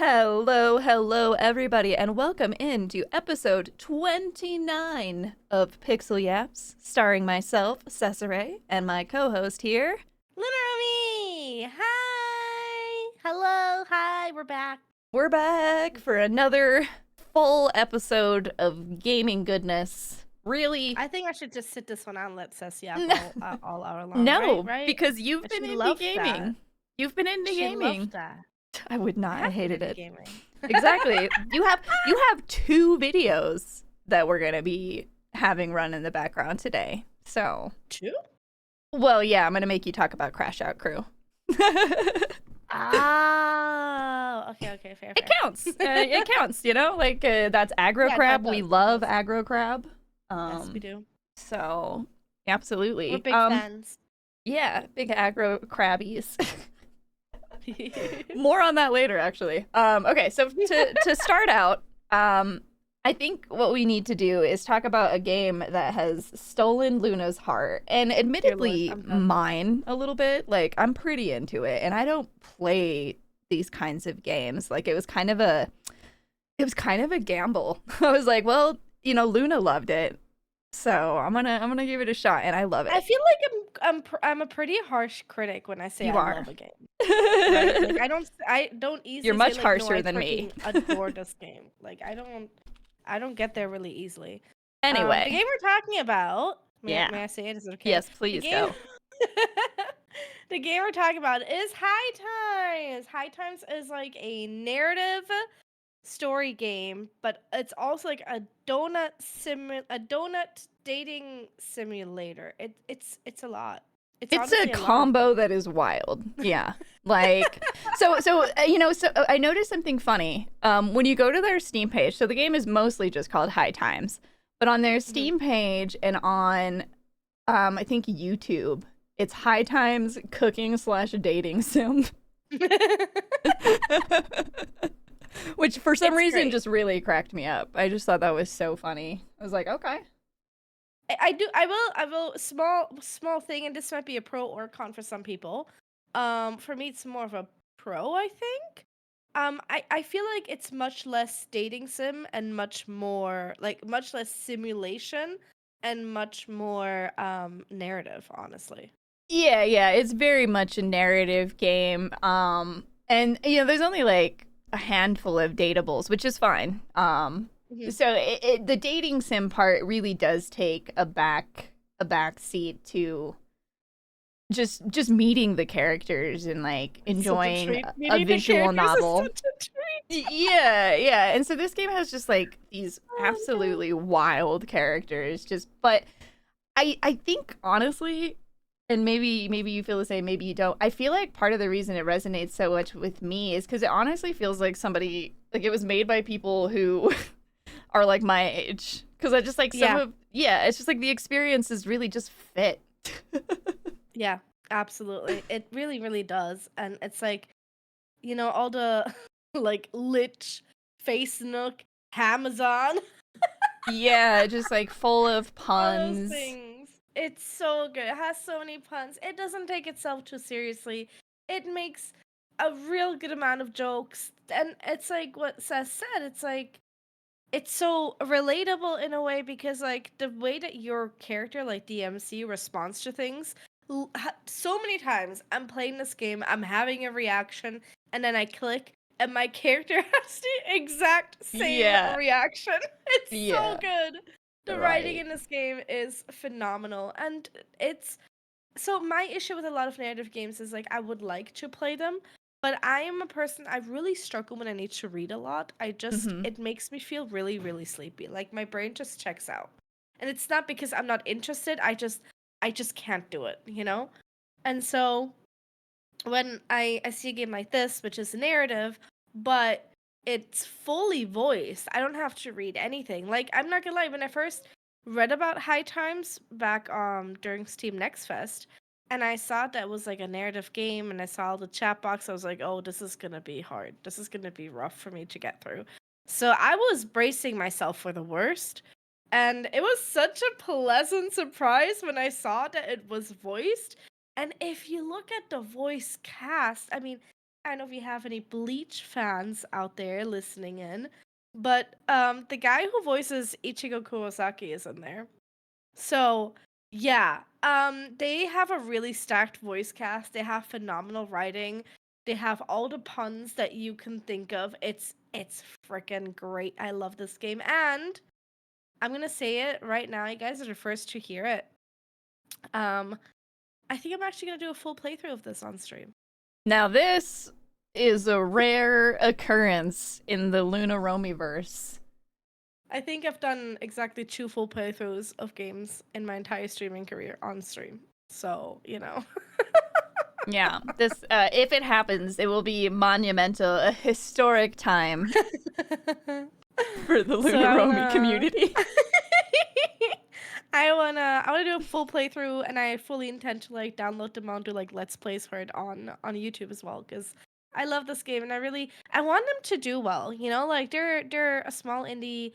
Hello, everybody, and welcome into episode 29 of Pixel Yaps, starring myself, Cesire, and my co-host here. Loonaromi! Hi! Hello, hi, we're back. We're back for another full episode of gaming goodness. Really? I think I should just sit this one out and let Cess yap all hour long, No, right? because you've And been she indie loves gaming. that. You've been indie She gaming. loves that. I would not. I have been hated indie it. gaming. Exactly. You have two videos that we're gonna be having run in the background today. So Two? well, yeah, I'm gonna make you talk about Crash Out Crew. Oh, okay, fair. It counts. It counts. You know, like that's aggro Yeah, crab. that We does, love aggro crab. Yes, we do. So absolutely. We're big fans. Yeah, big aggro crabbies. More on that later, actually. Okay, so to start out, I think what we need to do is talk about a game that has stolen Luna's heart, and admittedly mine a little bit. Like, I'm pretty into it, and I don't play these kinds of games. Like, it was kind of a gamble. I was like, well, you know, Luna loved it, so I'm gonna give it a shot, and I love it. I feel like I'm a pretty harsh critic when I say You I are. love a game. Right? Like I don't easily. You're much say, like, harsher no, I than me. Adore this game. Like I don't get there really easily. Anyway, the game we're talking about. May I say it? Is it okay? Yes, please go. The game we're talking about is High Times. High Times is like a narrative story game, but it's also like a donut dating simulator. It's a lot. It's a combo that is wild. Yeah. Like so I noticed something funny. When you go to their Steam page, so the game is mostly just called High Times, but on their Steam page and on I think YouTube, it's High Times cooking / dating sim. Which for some reason just really cracked me up. I just thought that was so funny. I was like, okay. I will small thing, and this might be a pro or a con for some people. For me it's more of a pro, I think. I feel like it's much less dating sim and much less simulation and much more narrative, honestly. Yeah, it's very much a narrative game. And you know, there's only like a handful of datables, which is fine. So the dating sim part really does take a back seat to just meeting the characters and like enjoying a visual novel. Yeah. And so this game has just like these absolutely wild characters. But I think honestly, and maybe you feel the same, maybe you don't. I feel like part of the reason it resonates so much with me is because it honestly feels like it was made by people who are like my age. Because I just like it's just like the experiences really just fit. Yeah, absolutely. It really, really does. And it's like, you know, all the like lich, face nook, Amazon. Yeah, just like full of All those puns. things. It's so good. It has so many puns. It doesn't take itself too seriously. It makes a real good amount of jokes. And it's like what Seth said, it's like it's so relatable in a way because like the way that your character, like the MC, responds to things, so many times I'm playing this game, I'm having a reaction, and then I click and my character has the exact same reaction. It's so good. The writing in this game is phenomenal, and so my issue with a lot of narrative games is like I would like to play them, but I am a person, I really struggle when I need to read a lot. It makes me feel really, really sleepy. Like my brain just checks out. And it's not because I'm not interested, I just can't do it, you know? And so when I see a game like this, which is a narrative, but it's fully voiced, I don't have to read anything. Like I'm not gonna lie, when I first read about High Times back during Steam Next Fest, and I saw that it was like a narrative game, and I saw the chat box, I was like, oh, this is gonna be hard. This is gonna be rough for me to get through. So I was bracing myself for the worst, and it was such a pleasant surprise when I saw that it was voiced. And if you look at the voice cast, I mean, I don't know if you have any Bleach fans out there listening in, but the guy who voices Ichigo Kurosaki is in there. So, yeah, they have a really stacked voice cast. They have phenomenal writing. They have all the puns that you can think of. It's freaking great. I love this game, and I'm gonna say it right now. You guys are the first to hear it. Um, I think I'm actually gonna do a full playthrough of this on stream. Now this is a rare occurrence in the Loonaromi verse. I think I've done exactly 2 full playthroughs of games in my entire streaming career on stream. So, you know. Yeah, this if it happens, it will be monumental, a historic time for the Loonaromi community. I wanna do a full playthrough, and I fully intend to like download them and do like let's plays for it on YouTube as well, because I love this game and I want them to do well. You know, like they're a small indie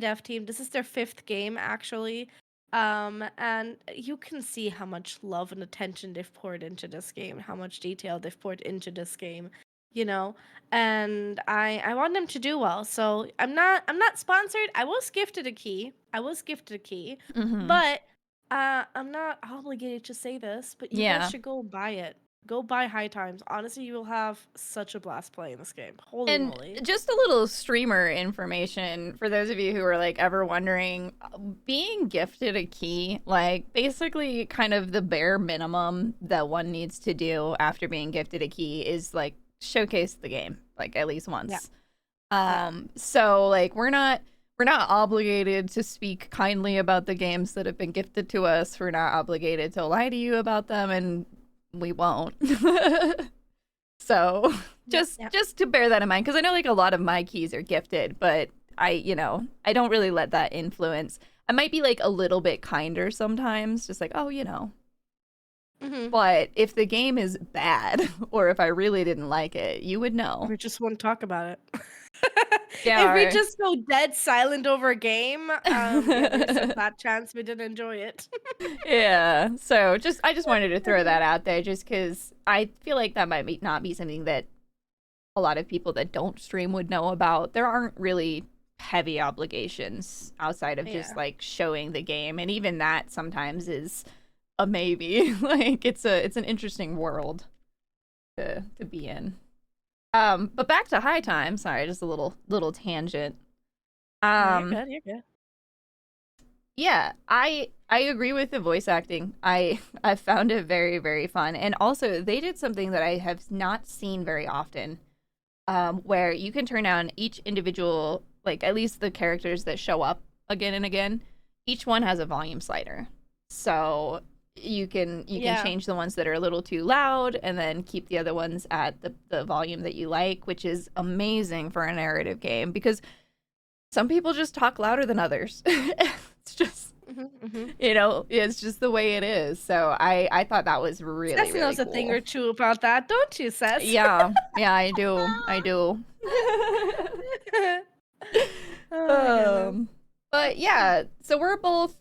dev team. This is their 5th game actually. And you can see how much love and attention they've poured into this game, how much detail they've poured into this game, you know. And I want them to do well. So I'm not sponsored. I was gifted a key. Mm-hmm. But I'm not obligated to say this, but you guys should go buy it. Go buy High Times. Honestly, you will have such a blast playing this game. Holy And moly. just a little streamer information for those of you who are like ever wondering, being gifted a key, like basically kind of the bare minimum that one needs to do after being gifted a key is like showcase the game, like at least once. So like we're not obligated to speak kindly about the games that have been gifted to us. We're not obligated to lie to you about them, and we won't. So just to bear that in mind, because I know like a lot of my keys are gifted, but I don't really let that influence. I might be like a little bit kinder sometimes, just like, oh, But if the game is bad, or if I really didn't like it, you would know. We just won't talk about it. Yeah, if we just go dead silent over a game, there's a bad chance we didn't enjoy it. Yeah. So I just wanted to throw that out there, just because I feel like that might not be something that a lot of people that don't stream would know about. There aren't really heavy obligations outside of just like showing the game, and even that sometimes is a maybe. Like it's an interesting world to be in. But back to High Time. Sorry, just a little tangent. You're good. Yeah, I agree with the voice acting. I found it very, very fun. And also they did something that I have not seen very often, where you can turn on each individual, like at least the characters that show up again and again, each one has a volume slider. So you can change the ones that are a little too loud and then keep the other ones at the volume that you like, which is amazing for a narrative game because some people just talk louder than others. It's just it's just the way it is. So I thought that was really Cess knows cool. A thing or two about that, don't you, Cess? Yeah, I do. But yeah, so we're both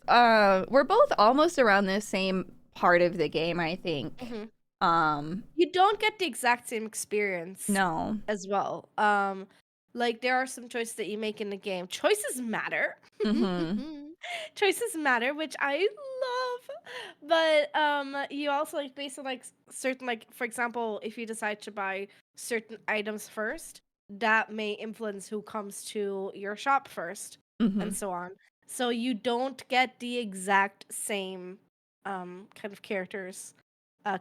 almost around the same part of the game, I think. You don't get the exact same experience. No. As well. Like there are some choices that you make in the game. Choices matter. Choices matter, which I love. But you also like based on like certain like for example, if you decide to buy certain items first, that may influence who comes to your shop first. And so on. So you don't get the exact same kind of characters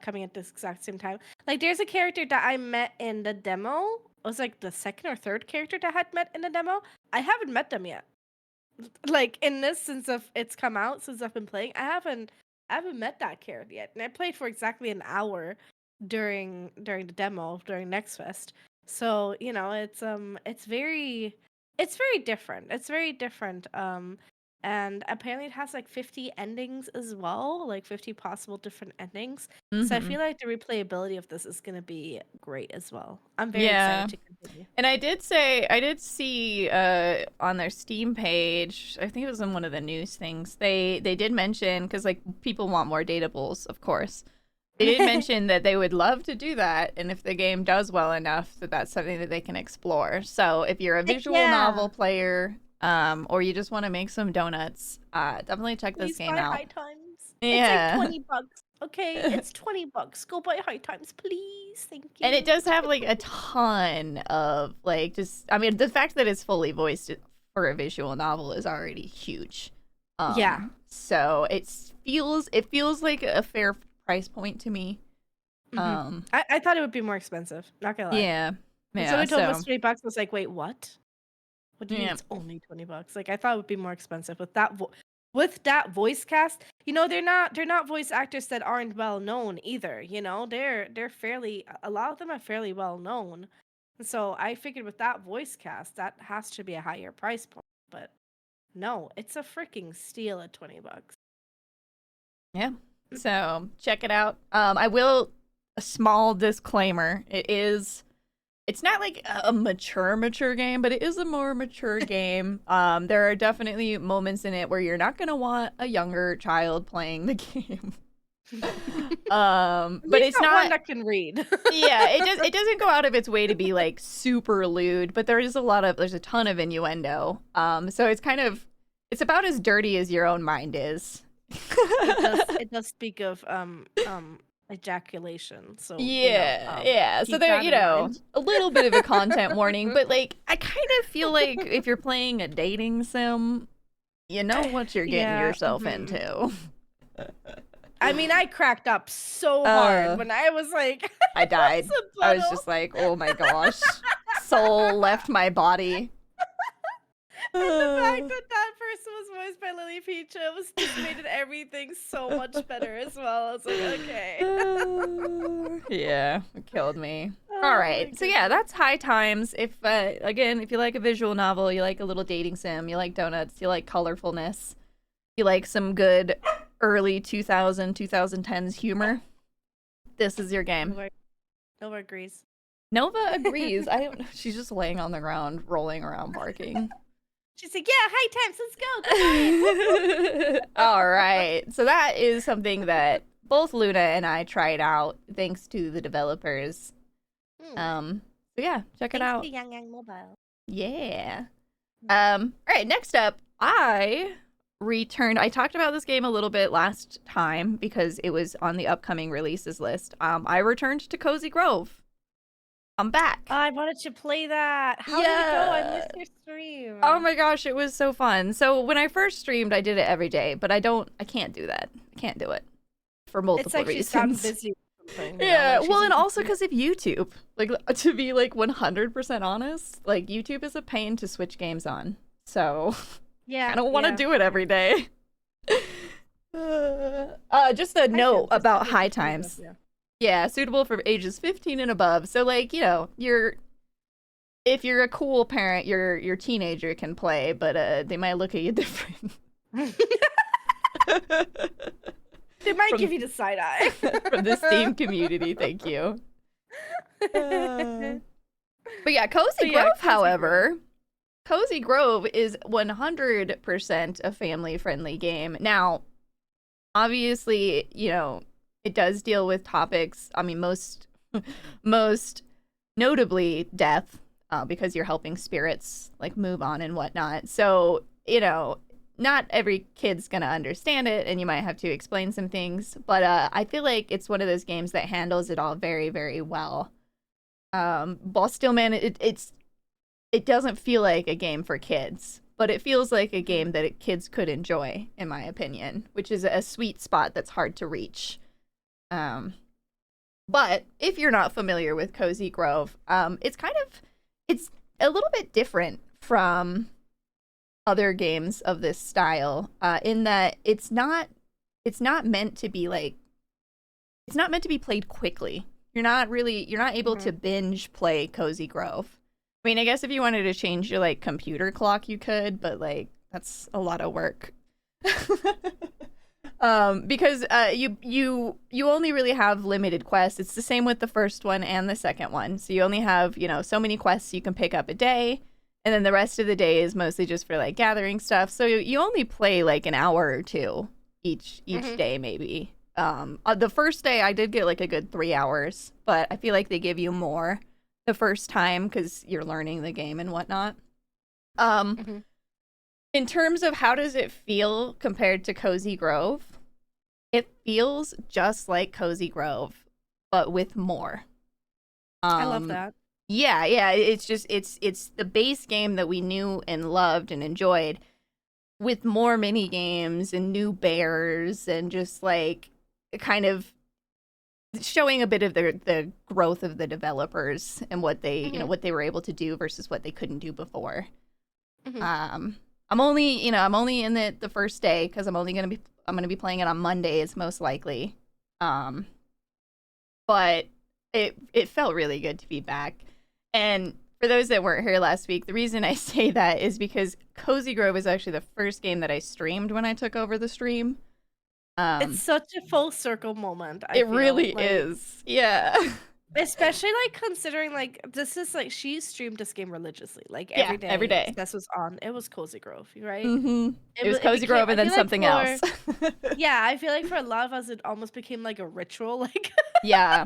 coming at this exact same time. Like there's a character that I met in the demo. It was like the second or third character that I had met in the demo. I haven't met them yet. Like in this since it's come out, since I've been playing, I haven't met that character yet. And I played for exactly an hour during the demo during Next Fest. So, it's very different. It's very different. And apparently it has like 50 endings as well, like 50 possible different endings. So I feel like the replayability of this is going to be great as well. I'm very excited to continue. And I did see on their Steam page, I think it was in one of the news things, they did mention, because like people want more datables, of course. They did mention that they would love to do that, and if the game does well enough, that's something that they can explore. So if you're a Heck visual yeah. novel player, or you just want to make some donuts, definitely check this Please game buy out. High Times. Yeah. It's like $20. Okay, it's $20. Go buy High Times, please. Thank you. And it does have like a ton of like just I mean the fact that it's fully voiced for a visual novel is already huge. Yeah. So it feels like a fair price point to me. I thought it would be more expensive. Not gonna lie. Yeah. When Yeah. somebody told me it So was $20, I was like, wait, what? What do you mean yeah. it's only $20? Like I thought it would be more expensive with that voice cast. You know, they're not voice actors that aren't well known either. You know, they're fairly a lot of them are fairly well known. And so I figured with that voice cast, that has to be a higher price point. But no, it's a freaking steal at $20. Yeah. So check it out. I will a small disclaimer. It's not like a mature game, but it is a more mature game. There are definitely moments in it where you're not gonna want a younger child playing the game. But it's not one that can read. Yeah, it doesn't go out of its way to be like super lewd, but there's a ton of innuendo. So it's about as dirty as your own mind is. It does speak of ejaculation. So yeah. So there, a little bit of a content warning, but like I kind of feel like if you're playing a dating sim, you know what you're getting yourself into. I mean, I cracked up so hard when I was like, I died. I was just like, oh my gosh, soul left my body. And the fact that person was voiced by Lily Peach just made everything so much better as well. I was like, okay. Yeah, it killed me. All right, so yeah, that's High Times. If again, if you like a visual novel, you like a little dating sim, you like donuts, you like colorfulness, you like some good early 2010s humor, this is your game. Nova agrees. Nova agrees. I don't know. She's just laying on the ground, rolling around, barking. She's like, yeah, High Times, let's go. All right. So that is something that both Luna and I tried out thanks to the developers. So yeah, check it out. Thanks to Yang Mobile. Yeah. All right, next up, I talked about this game a little bit last time because it was on the upcoming releases list. I returned to Cozy Grove. I'm back. I wanted to play that. How did it go? I missed your stream. Oh my gosh, it was so fun. So when I first streamed, I did it every day, but I can't do that. I can't do it for multiple reasons. She's gotten busy. Yeah, well, and also because of YouTube. Like, to be like 100% honest, like YouTube is a pain to switch games on. So yeah, I don't want to do it every day. Just a note about High Times. Yeah, suitable for ages 15 and above. So like, if you're a cool parent, your teenager can play, but they might look at you different. They might give you the side eye. From the Steam community, thank you. But yeah, Cozy Grove, however, Cozy Grove is 100% a family-friendly game. Now, obviously, it does deal with topics, I mean, most notably death, because you're helping spirits, like, move on and whatnot. So, not every kid's gonna understand it, and you might have to explain some things, but I feel like it's one of those games that handles it all very, very well. But still, man, it doesn't feel like a game for kids, but it feels like a game that kids could enjoy, in my opinion, which is a sweet spot that's hard to reach. But if you're not familiar with Cozy Grove, it's a little bit different from other games of this style, in that it's not meant to be played quickly. You're not able to binge play Cozy Grove. I mean, I guess if you wanted to change your like computer clock, you could, but like that's a lot of work. Because you only really have limited quests. It's the same with the first one and the second one. So you only have, so many quests you can pick up a day, and then the rest of the day is mostly just for like gathering stuff. So you only play like an hour or two each day maybe. The first day I did get like a good 3 hours, but I feel like they give you more the first time because you're learning the game and whatnot. Um, Mhm. in terms of how does it feel compared to Cozy Grove, it feels just like Cozy Grove, but with more. I love Um, that. yeah, it's just it's the base game that we knew and loved and enjoyed with more mini games and new bears and just like kind of showing a bit of the growth of the developers and what they Mhm. what they were able to do versus what they couldn't do before. Mhm. Um, I'm only in the first day because I'm gonna be playing it on Mondays most likely. Um, but it felt really good to be back. And for those that weren't here last week, the reason I say that is because Cozy Grove is actually the first game that I streamed when I took over the stream. It's Um, such a full circle moment, I it feel. really Like, is. Yeah. especially like considering like this is like she streamed this game religiously. Like Yeah, every every day day. Cess was on. It was Cozy Grove, right? It was It Cozy became Grove and I then feel like something for else. yeah, I feel like for a lot of us it almost became like a ritual, like Yeah.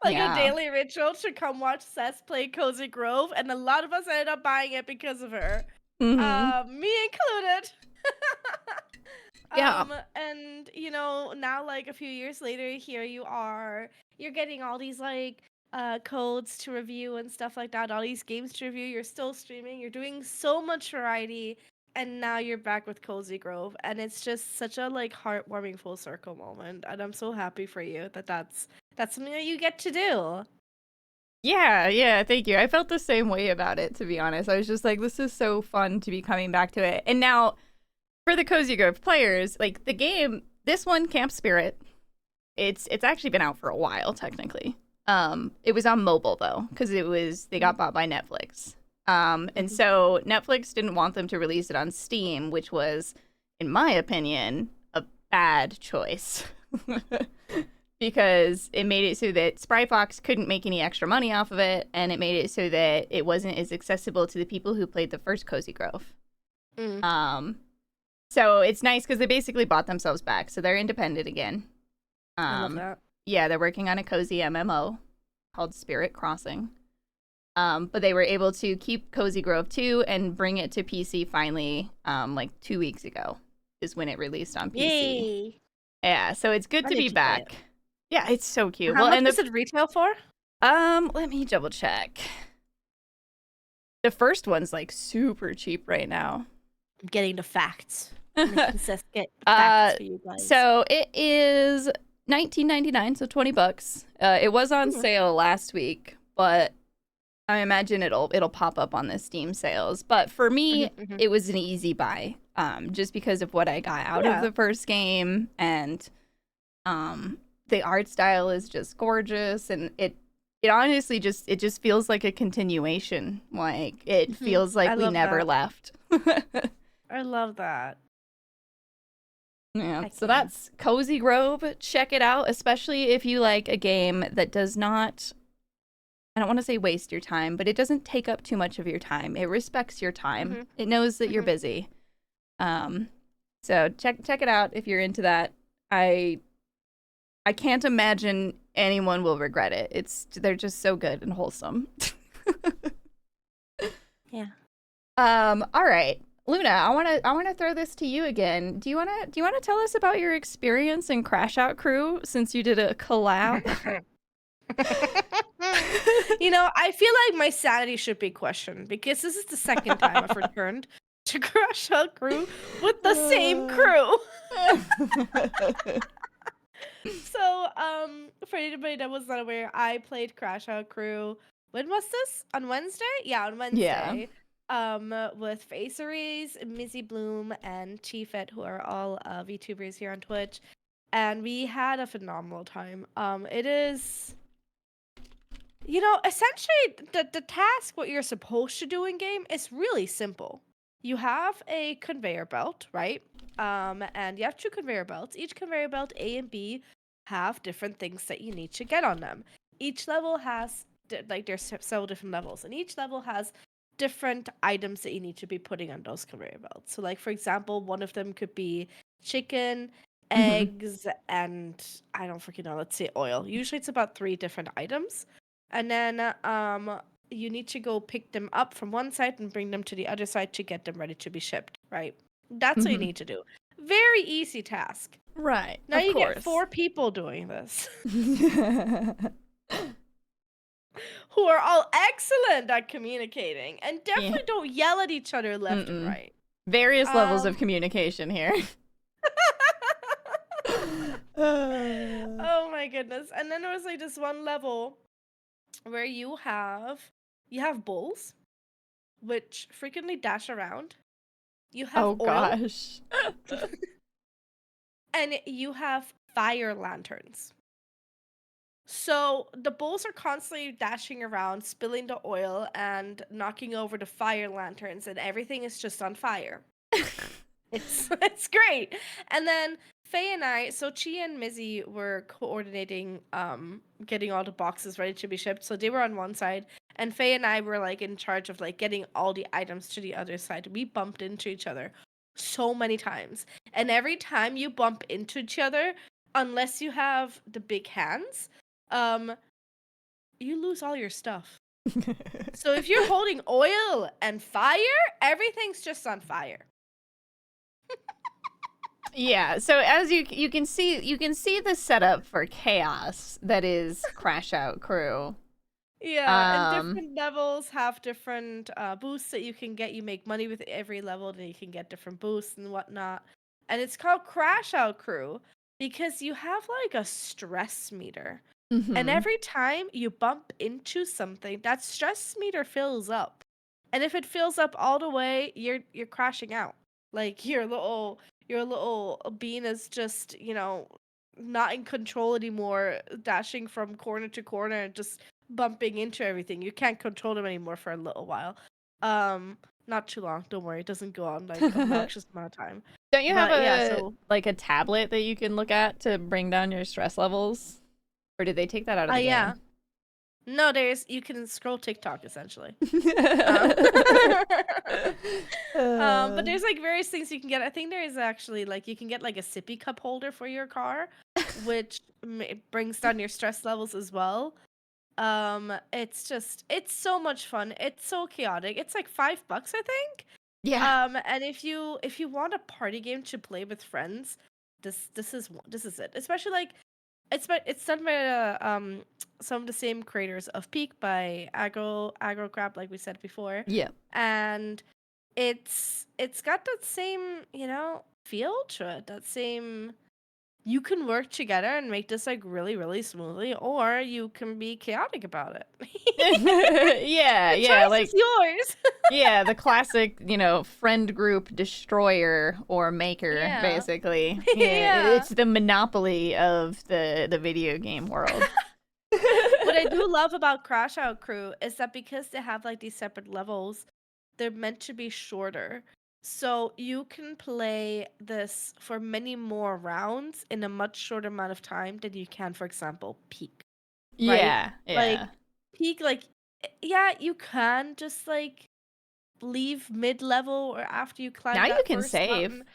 like a Yeah. daily ritual to come watch Cess play Cozy Grove, and a lot of us ended up buying it because of her. Mhm. Me included. Yeah. And now like a few years later, here you are. You're getting all these like codes to review and stuff like that, all these games to review. You're still streaming, you're doing so much variety, and now you're back with Cozy Grove, and it's just such a like heartwarming full circle moment. And I'm so happy for you that that's something that you get to do. Yeah, thank you. I felt the same way about it, to be honest. I was just like, this is so fun to be coming back to it. And now, for the Cozy Grove players, like the game, this one, Camp Spirit, it's actually been out for a while, technically. It was on mobile though, because they got bought by Netflix. And Mhm. so Netflix didn't want them to release it on Steam, which was, in my opinion, a bad choice. Because it made it so that Spryfox couldn't make any extra money off of it, and it made it so that it wasn't as accessible to the people who played the first Cozy Grove. Mm, Um, so it's nice because they basically bought themselves back, so they're independent again. I love Um, that. yeah, they're working on a cozy MMO called Spirit Crossing. But they were able to keep Cozy Grove 2 and bring it to PC finally, like 2 weeks ago is when it released on PC. Yay! Yeah, so it's good I to need be to play it. back. Yeah, it's so cute. How Well, much and is it retail for? let me double check. The first one's like super cheap right now. I'm getting the facts. Making Seth get the facts uh, for you guys. so it is 19.99, so $20. It was on Mhm, sale last week, but I imagine it'll pop up on the Steam sales. But for mhm, me, mhm. it was an easy buy, just because of what I got out of Yeah. the first game, and um, the art style is just gorgeous, and it honestly just feels like a continuation. Like it Mhm. feels like I we love never that. left. I love that. Yeah, Heck so yeah. that's Cozy Grove. Check it out, especially if you like a game that does not, I don't want to say waste your time, but it doesn't take up too much of your time. It respects your time. Mhm, It knows that you're mhm. busy. Um, so check it out if you're into that. I I can't imagine anyone will regret it. They're just so good and wholesome. Yeah. All right. Luna, I wanna throw this to you again. Do you wanna tell us about your experience in Crash Out Crew since you did a collab? I feel like my sanity should be questioned because this is the second time I've returned to Crash Out Crew with the same Uh, crew. So, for anybody that was not aware, I played Crash Out Crew. When was this? On Wednesday? Yeah, on yeah. Wednesday. With Faceries, Mizzy Bloom, and Chiefet, who are all VTubers here on Twitch, and we had a phenomenal time. It is, essentially the task, what you're supposed to do in game, is really simple. You have a conveyor belt, right? And you have two conveyor belts. Each conveyor belt, A and B, have different things that you need to get on them. Each level has there's several different levels, and each level has different items that you need to be putting on those conveyor belts. So, like for example, one of them could be chicken, Mhm. eggs, and I don't freaking know, let's say oil. Usually it's about 3 different items. And then you need to go pick them up from one side and bring them to the other side to get them ready to be shipped, right? That's what you Mhm. need to do. Very easy task. Right. Now Of you get course. 4 people doing this who are all excellent at communicating and Yeah. definitely don't yell at each other left and Mm-mm. right. Various levels of Um communication here. oh my goodness. And then there was like this one level where you have bulls which frequently dash around. You have Oh oil gosh. and you have fire lanterns. So the bulls are constantly dashing around, spilling the oil and knocking over the fire lanterns, and everything is just on fire. It's it's great. And then Faye and I, so Chi and Mizzy were coordinating getting all the boxes ready to be shipped. So they were on one side and Faye and I were like in charge of like getting all the items to the other side. We bumped into each other so many times. And every time you bump into each other, unless you have the big hands, um you lose all your stuff. So if you're holding oil and fire, everything's just on fire. Yeah, so as you can see the setup for chaos that is Crash Out Crew. Yeah, and Um different levels have different boosts that you can get. You make money with every level, then you can get different boosts and whatnot. And it's called Crash Out Crew because you have like a stress meter. And mhm. every time you bump into something, that stress meter fills up. And if it fills up all the way, you're crashing out. Like your little bean is just, not in control anymore, dashing from corner to corner and just bumping into everything. You can't control them anymore for a little while. Not too long, don't worry. It doesn't go on like obnoxious amount of time. Don't you have But yeah, a so like a tablet that you can look at to bring down your stress levels? Or did they take that out of the yeah. game? No, you can scroll TikTok essentially. Um, but Uh, there's like various things you can get. I think there is actually like you can get like a sippy cup holder for your car, which brings down your stress levels as well. It's so much fun. It's so chaotic. It's like $5, I think. yeah. And if you want a party game to play with friends, this is it. Especially like it's done by some of the same creators of Peak by Agro Crap, like we said before, Yeah. and it's got that same feel to it. That same you can work together and make this like really really smoothly, or you can be chaotic about it. Yeah, The yeah, choice like is yours. yeah, the classic, friend group destroyer or maker, Yeah. basically. Yeah, Yeah. it's the monopoly of the video game world. What I do love about Crash Out Crew is that because they have like these separate levels, they're meant to be shorter. So you can play this for many more rounds in a much shorter amount of time than you can, for example, Peak, right? Yeah, Like yeah. Peak, like yeah, you can just like leave mid-level or after you climb Now you that can first save. mountain.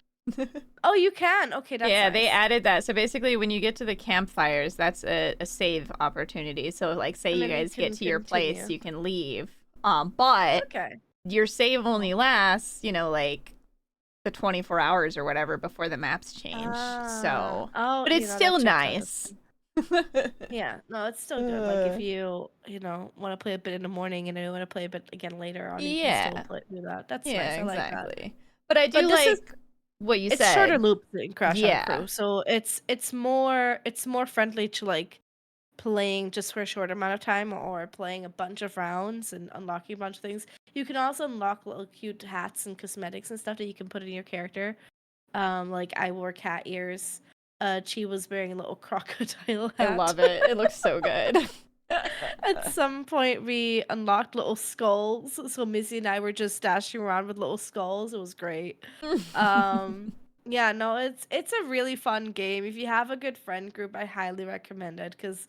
Oh, you can. Okay, that's Yeah, they nice. added that. So basically, when you get to the campfires, that's a save opportunity. So, like, say And you then you guys get can to your place, continue. you can leave. But Okay. your save Oh. only lasts, like the 24 hours or whatever before the maps change. Ah. So, Oh, but it's that still checks out. nice. Yeah, no, it's still good. Like if Uh, you want to play a bit in the morning and then you want to play a bit again later on, you can still yeah, do that. That's yeah, nice. I like that. exactly. But I do But this is like what you it's shorter said. loops in Crash Out Yeah. Crew, so it's more friendly to like playing just for a short amount of time or playing a bunch of rounds and unlocking a bunch of things. You can also unlock little cute hats and cosmetics and stuff that you can put in your character. Like I wore cat ears. Chi was wearing a little crocodile I hat. love it. It looks so good. At some point, we unlocked little skulls, so Missy and I were just dashing around with little skulls. It was great. Um, yeah, no, it's a really fun game. If you have a good friend group, I highly recommend it because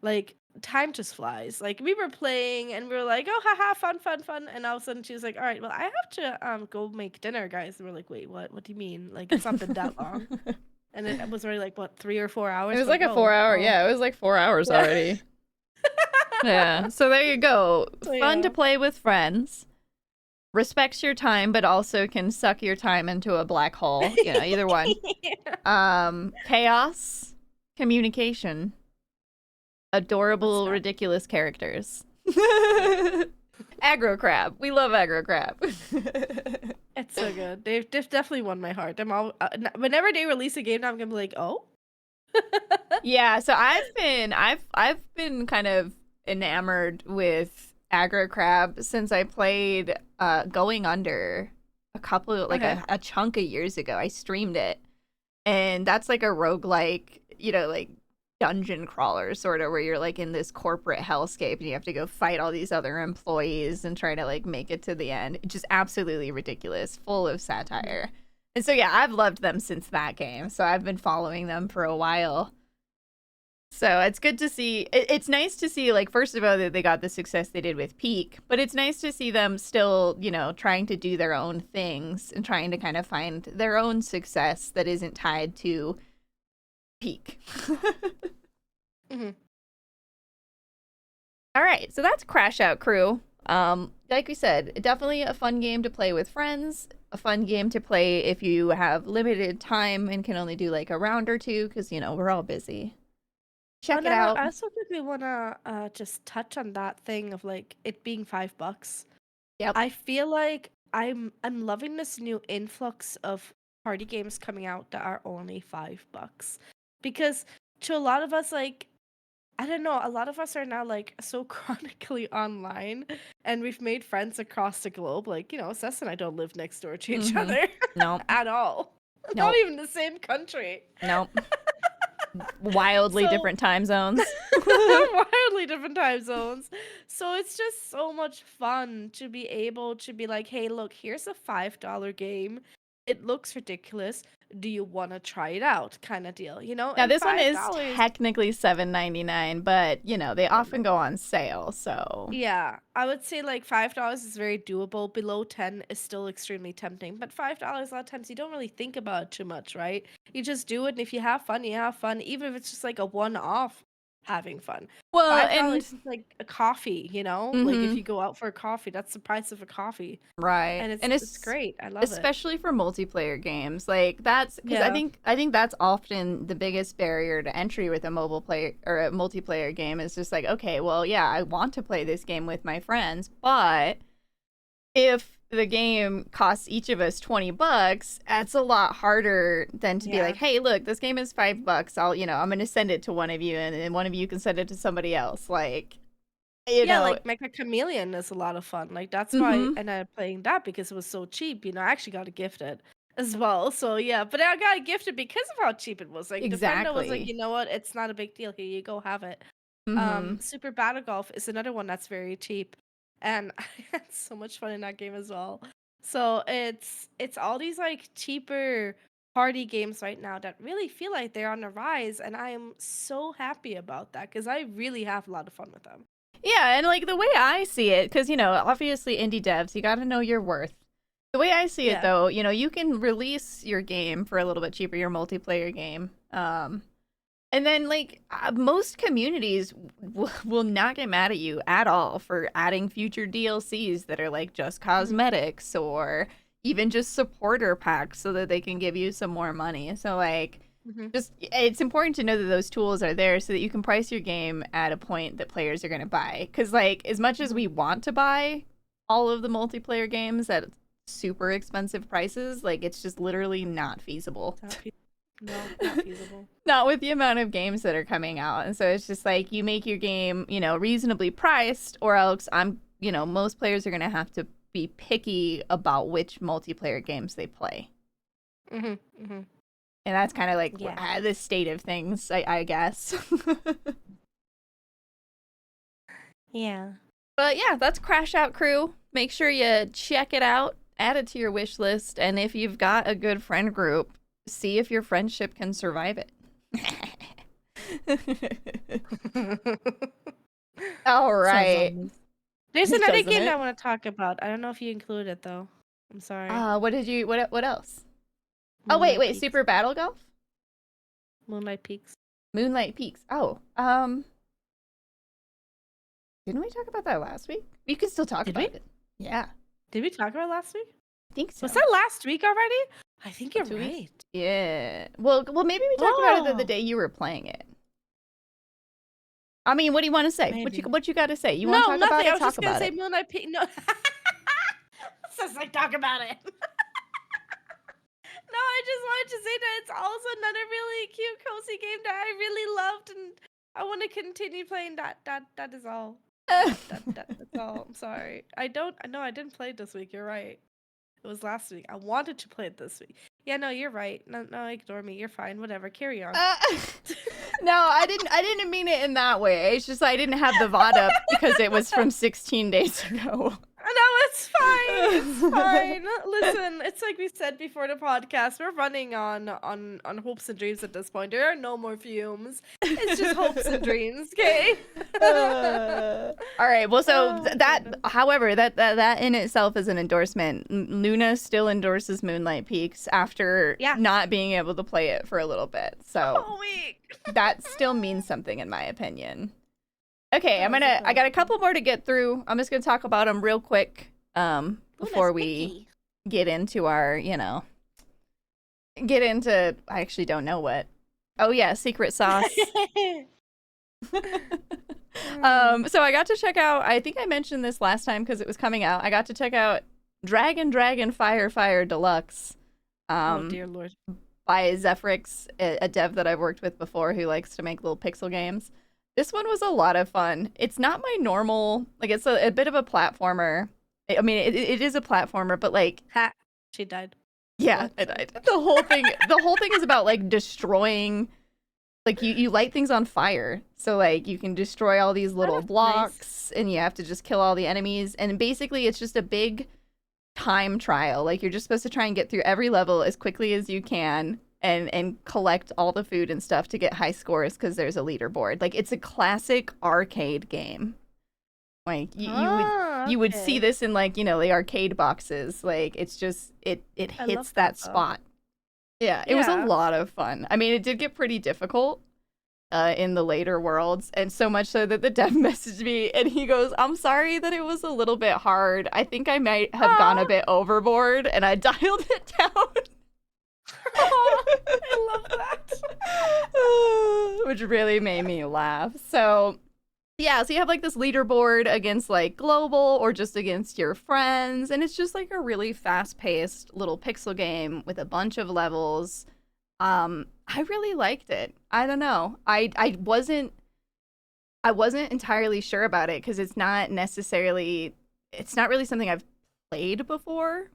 like time just flies. Like we were playing and we were like, oh haha, fun, fun, fun, and all of a sudden she was like, all right, well I have to go make dinner, guys. And we're like, wait, what? What do you mean? Like it's not been that long. and it was already like what 3 or 4 hours. It was Like, like a oh, 4 hour. well. Yeah, it was like 4 hours Yeah. already. Yeah. So there you go. So, Fun to yeah. play with friends. Respects your time, but also can suck your time into a black hole. You know, either one. Chaos, communication, adorable, What's ridiculous characters. that? Aggro crab. We love aggro crab. It's so good. They've definitely won my heart. I'm all whenever they release a game now, I'm gonna be like, oh. Yeah, so I've been kind of enamored with aggro crab since I played Going Under a couple like Okay. a chunk of years ago. I streamed it. And that's like a roguelike, you know, like dungeon crawler sort of where you're like in this corporate hellscape and you have to go fight all these other employees and try to like make it to the end. It's just absolutely ridiculous, full of satire. And so yeah, I've loved them since that game. So I've been following them for a while. So it's good to see. It's nice to see, like, first of all, that they got the success they did with Peak, but it's nice to see them still, you know, trying to do their own things and trying to kind of find their own success that isn't tied to Peak. Hmm. All right, so that's Crash Out Crew. Like we said, definitely a fun game to play with friends, a fun game to play if you have limited time and can only do like a round or two because, you know, we're all busy. Check it out. I also quickly wanna just touch on that thing of like it being $5. Yep. I feel like I'm loving this new influx of party games coming out that are only $5 because to a lot of us, like, I don't know, a lot of us are now like so chronically online and we've made friends across the globe. Like, you know, Sess and I don't live next door to each other Nope. at all. Not Nope. even the same country. Nope. Wildly So different time zones. wildly different time zones. So it's just so much fun to be able to be like, hey, look, here's a $5 game. It looks ridiculous. Do you want to try it out? Kind of deal, you know? Now And this one is $5. technically $7.99, but you know, they often go on sale, so Yeah, I would say like $5 is very doable. Below 10 is still extremely tempting, but $5 a lot of times you don't really think about it too much, right? You just do it, and if you have fun, you have fun, even if it's just like a one-off having fun. well, $5 and is like a coffee, you know? Like if mhm, you go out for a coffee, that's the price of a coffee. right. And And it's great. I love it. especially for multiplayer games. Like that's because I Yeah. think I think that's often the biggest barrier to entry with a mobile player or a multiplayer game is just like, okay, well, yeah, I want to play this game with my friends, but if the game costs each of us $20, that's a lot harder than to be Yeah. like, hey, look, this game is $5. I'm going to send it to one of you and then one of you can send it to somebody else. Like, you Yeah, know, like Mecha Chameleon is a lot of fun. Like that's why I mm-hmm, ended up playing that because it was so cheap. You know, I actually got it gifted as well. So yeah, but I got it gifted because of how cheap it was. Like the friend that was like, exactly. you know what, it's not a big deal. Here you go, have it. Mm-hmm. Super Battle Golf is another one that's very cheap, and I had so much fun in that game as well. So it's all these like cheaper party games right now that really feel like they're on the rise, and I am so happy about that because I really have a lot of fun with them. Yeah, and like the way I see it, because, obviously indie devs, you got to know your worth. The way I see it, Yeah. though, you can release your game for a little bit cheaper, your multiplayer game. And then, like, most communities will not get mad at you at all for adding future DLCs that are, like, just cosmetics or even just supporter packs so that they can give you some more money. So, like, Hmm. just it's important to know that those tools are there so that you can price your game at a point that players are going to buy. Because, like, as much as we want to buy all of the multiplayer games at super expensive prices, like, it's just literally not feasible. No, not feasible. Not with the amount of games that are coming out. And so it's just like you make your game, reasonably priced, or else most players are going to have to be picky about which multiplayer games they play. Hmm. Hmm. And that's kind of like Yeah. the state of things, I guess. Yeah. But yeah, that's Crash Out Crew. Make sure you check it out, add it to your wish list, and if you've got a good friend group, see if your friendship can survive it. All right. There's another Doesn't game that I it? want to talk about. I don't know if you included it though. I'm sorry. What else? Oh, Mono wait, Pizza. Super Battle Golf? Moonlight Peaks. Moonlight Peaks. Oh, didn't we talk about that last week? We can still talk Did about we? it. Yeah, Did we talk about it last week? I think so. Was that last week already? I think Or you're 2 weeks? right. Yeah. Well, maybe we talked about it the Oh, day you were playing it. I mean, what do you want to say? maybe. What you got to say? You want to No, talk about nothing. I it? was Talk just gonna about say it. Moonlight Peaks. No. Says like talk about it. No, I just wanted to say that it's also another really cute, cozy game that I really loved, and I want to continue playing that. That is all. That's all. I'm sorry. I didn't play it this week. You're right. It was last week. I wanted to play it this week. Yeah, no, you're right. No, ignore me. You're fine. Whatever. Carry on. No, I didn't mean it in that way. It's just I didn't have the VOD up because it was from 16 days ago. No, it's fine. It's fine. Listen, it's like we said before the podcast. We're running on hopes and dreams at this point. There are no more fumes. It's just hopes and dreams, okay? All right. Well, so however, that in itself is an endorsement. Luna still endorses Moonlight Peaks after not being able to play it for a little bit. So whole week. That still means something in my opinion. Okay, I got a couple more to get through. I'm just gonna talk about them real quick before we get into our, I actually don't know what. Oh yeah, secret sauce. So I got to check out, I think I mentioned this last time because it was coming out. I got to check out Dragon Fire Deluxe. Oh dear Lord. By Zephyrix, a dev that I've worked with before who likes to make little pixel games. This one was a lot of fun. It's not my normal, like it's a bit of a platformer. I mean, it is a platformer, but like, she died. Yeah, I died. The whole thing is about like destroying, like you light things on fire. So like you can destroy all these little blocks and you have to just kill all the enemies. And basically it's just a big time trial. Like you're just supposed to try and get through every level as quickly as you can. And collect all the food and stuff to get high scores because there's a leaderboard. Like it's a classic arcade game. Like you would see this in like the arcade boxes. Like it's just it hits that spot. Yeah, it was a lot of fun. I mean, it did get pretty difficult in the later worlds, and so much so that the dev messaged me and he goes, "I'm sorry that it was a little bit hard. I think I might have gone a bit overboard, and I dialed it down." I love that. Which really made me laugh. So you have like this leaderboard against like global or just against your friends, and it's just like a really fast-paced little pixel game with a bunch of levels. I really liked it. I don't know. I wasn't entirely sure about it because it's not really something I've played before,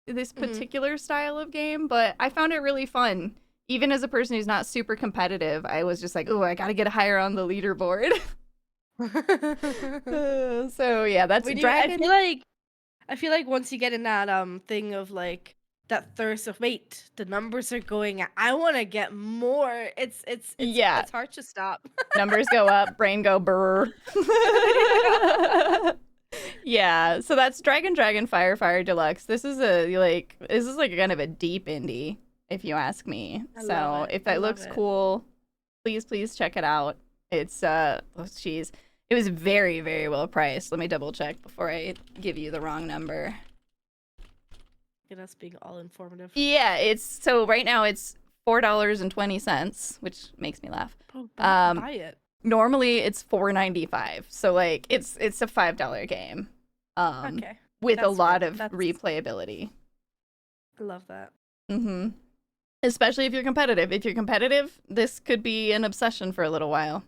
this particular style of game, but I found it really fun. Even as a person who's not super competitive, I was just like, oh, I gotta get higher on the leaderboard. So yeah, that's Dragon. I feel like once you get in that thing of like that thirst of wait, the numbers are going, I want to get more. It's hard to stop. Numbers go up, brain go brr. Yeah, so that's Dragon Fire Deluxe. This is like kind of a deep indie, if you ask me. So if that looks cool, please check it out. It's it was very, very well priced. Let me double check before I give you the wrong number. Get us being all informative. Yeah, right now it's $4.20, which makes me laugh. Oh, buy it. Normally it's $4.95, so like it's a $5 game. With a lot of replayability. I love that. Mm-hmm. Especially if you're competitive. If you're competitive, this could be an obsession for a little while.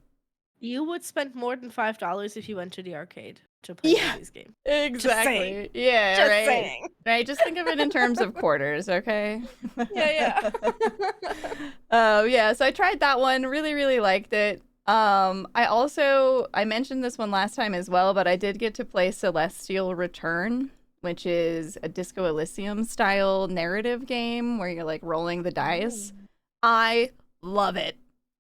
You would spend more than $5 if you went to the arcade to play these games. Exactly. Yeah, just right. saying. Right, just think of it in terms of quarters, okay? Yeah. Yeah, so I tried that one, really, really liked it. I mentioned this one last time as well, but I did get to play Celestial Return, which is a Disco Elysium style narrative game where you're like rolling the dice. I love it.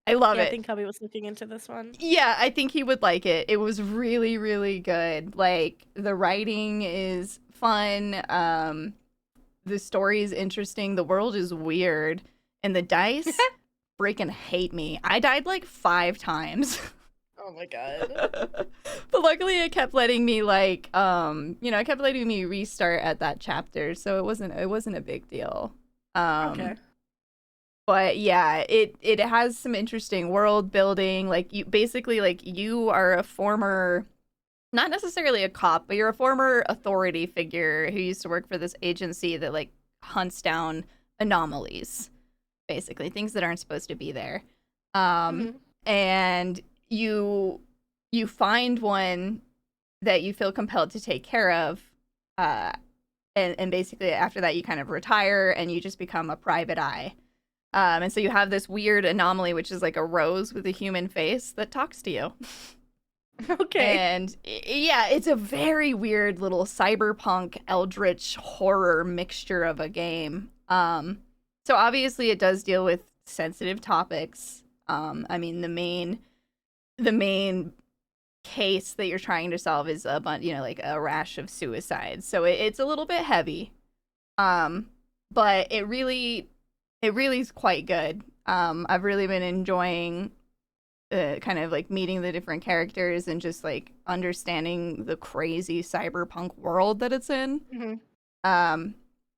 I love it. I think Cubby was looking into this one. Yeah, I think he would like it. It was really, really good. Like the writing is fun. The story is interesting. The world is weird. And the dice freaking hate me. I died like 5 times. Oh my god. But luckily it kept letting me like it kept letting me restart at that chapter, so it wasn't a big deal. Okay. But yeah, it has some interesting world building. Like you basically like you are a former, not necessarily a cop, but you're a former authority figure who used to work for this agency that like hunts down anomalies, basically things that aren't supposed to be there. Mhm. And you find one that you feel compelled to take care of, and basically after that you kind of retire and you just become a private eye. And so you have this weird anomaly, which is like a rose with a human face that talks to you. Okay. And yeah, it's a very weird little cyberpunk eldritch horror mixture of a game. So obviously it does deal with sensitive topics. I mean the main case that you're trying to solve is a bunch, like a rash of suicides. So it's a little bit heavy. But it really is quite good. I've really been enjoying kind of like meeting the different characters and just like understanding the crazy cyberpunk world that it's in. Mhm.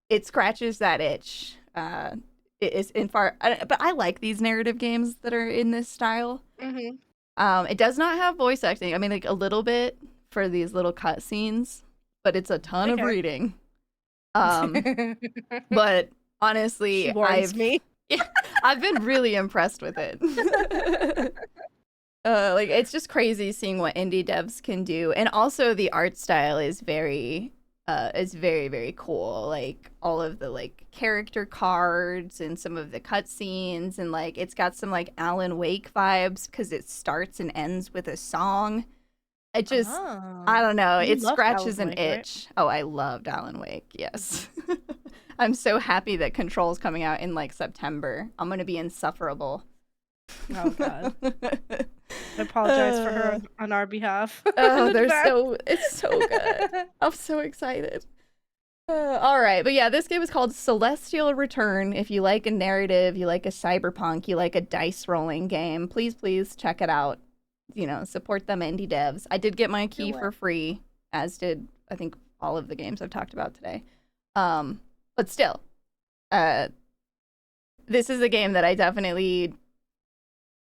It scratches that itch. It is but I like these narrative games that are in this style. Mhm. It does not have voice acting. I mean, like a little bit for these little cutscenes, but it's a ton of Okay. reading. But honestly, She warns me. I've been really impressed with it. Like it's just crazy seeing what indie devs can do, and also the art style is very very cool. Like all of the like character cards and some of the cutscenes, and like it's got some like Alan Wake vibes because it starts and ends with a song. It just I Oh. don't know. You It loved Alan scratches an Wake, right? itch. Oh, I loved Alan Wake. Yes. I'm so happy that Control's coming out in like September. I'm gonna be insufferable. Oh god. I apologize for her on our behalf in Oh, advance. it's so good. I'm so excited. All right, but yeah, this game is called Celestial Return. If you like a narrative, you like a cyberpunk, you like a dice rolling game, please check it out. Support them indie devs. I did get my key Do for it. free, as did I think all of the games I've talked about today. But still, uh, this is a game that I definitely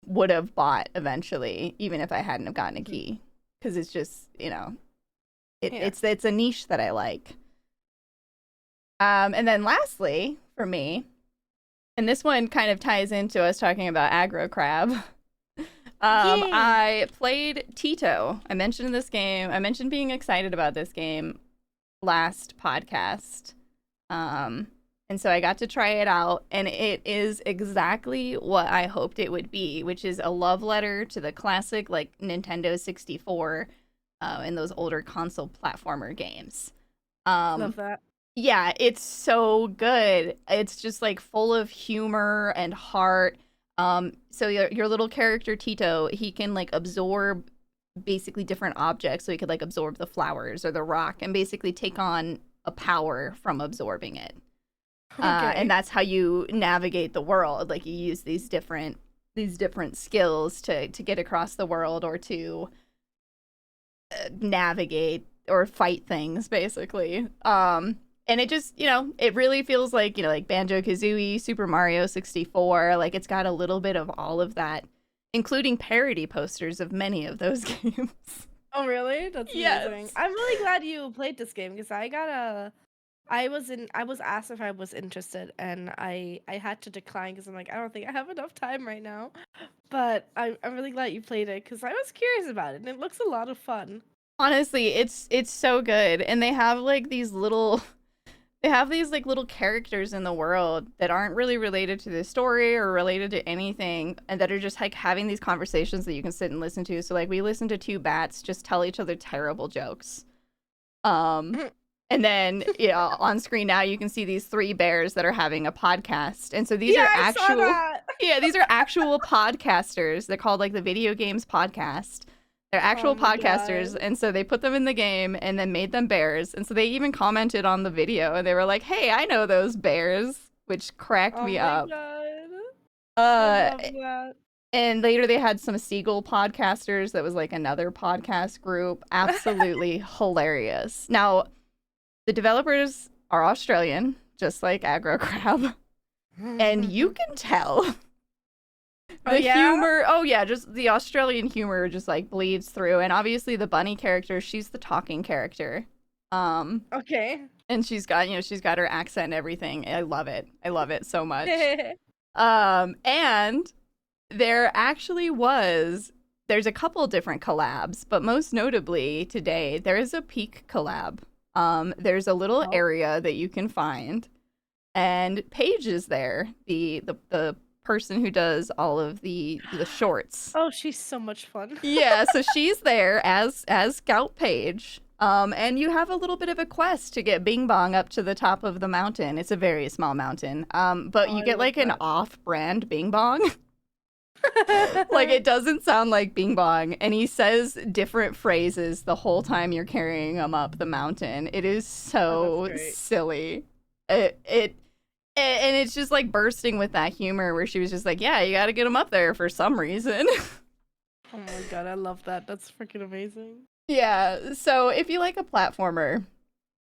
would have bought eventually, even if I hadn't have gotten a key, because it's just Yeah. it's a niche that I like. And then lastly, for me, and this one kind of ties into us talking about aggro crab. Yay. I played Tito. I mentioned being excited about this game last podcast. And so I got to try it out, and it is exactly what I hoped it would be, which is a love letter to the classic like Nintendo 64 and those older console platformer games. Um, Love that. yeah, it's so good. It's just like full of humor and heart. So your little character Tito, he can like absorb basically different objects. So he could like absorb the flowers or the rock and basically take on a power from absorbing it. And Okay. that's how you navigate the world. Like you use these different skills to get across the world or to navigate or fight things basically. And it just, it really feels like, like Banjo-Kazooie, Super Mario 64, like it's got a little bit of all of that, including parody posters of many of those games. Oh really? That's amazing. Yes. I'm really glad you played this game because I was asked if I was interested and I had to decline because I'm like I don't think I have enough time right now. But I'm really glad you played it because I was curious about it and it looks a lot of fun. Honestly, it's so good. And they have these like little characters in the world that aren't really related to the story or related to anything, and that are just like having these conversations that you can sit and listen to. So like we listen to two bats just tell each other terrible jokes. Um and then on screen now you can see these three bears that are having a podcast. And so these Yeah, are I saw actual that. yeah, these are actual podcasters. They're called like the Video Games Podcast. They're Oh actual my god. podcasters, and so they put them in the game and then made them bears. And so they even commented on the video, and they were like, "Hey, I know those bears," which cracked Oh me my up. god. I Uh, love that. and later they had some Seagull podcasters that was like another podcast group. Absolutely hilarious. Now, the developers are Australian, just like Aggro Crab, and you can tell Oh the yeah? humor. Oh yeah, just the Australian humor just like bleeds through. And obviously the bunny character, she's the talking character. Okay. And she's got, she's got her accent and everything. I love it. I love it so much. Oh And there actually was, there's a couple different collabs, but most notably today, there is a Peak collab. There's a little area that you can find, and Paige is there, the person who does all of the shorts. Oh, she's so much fun. Yeah, so she's there as Scout Paige. And you have a little bit of a quest to get Bing Bong up to the top of the mountain. It's a very small mountain. But you get like an off-brand Bing Bong. Like it doesn't sound like Bing Bong, and he says different phrases the whole time you're carrying him up the mountain. It is so silly. And it's just like bursting with that humor where she was just like, yeah, you got to get him up there for some reason. Oh my god, I love that. That's freaking amazing. Yeah, so if you like a platformer,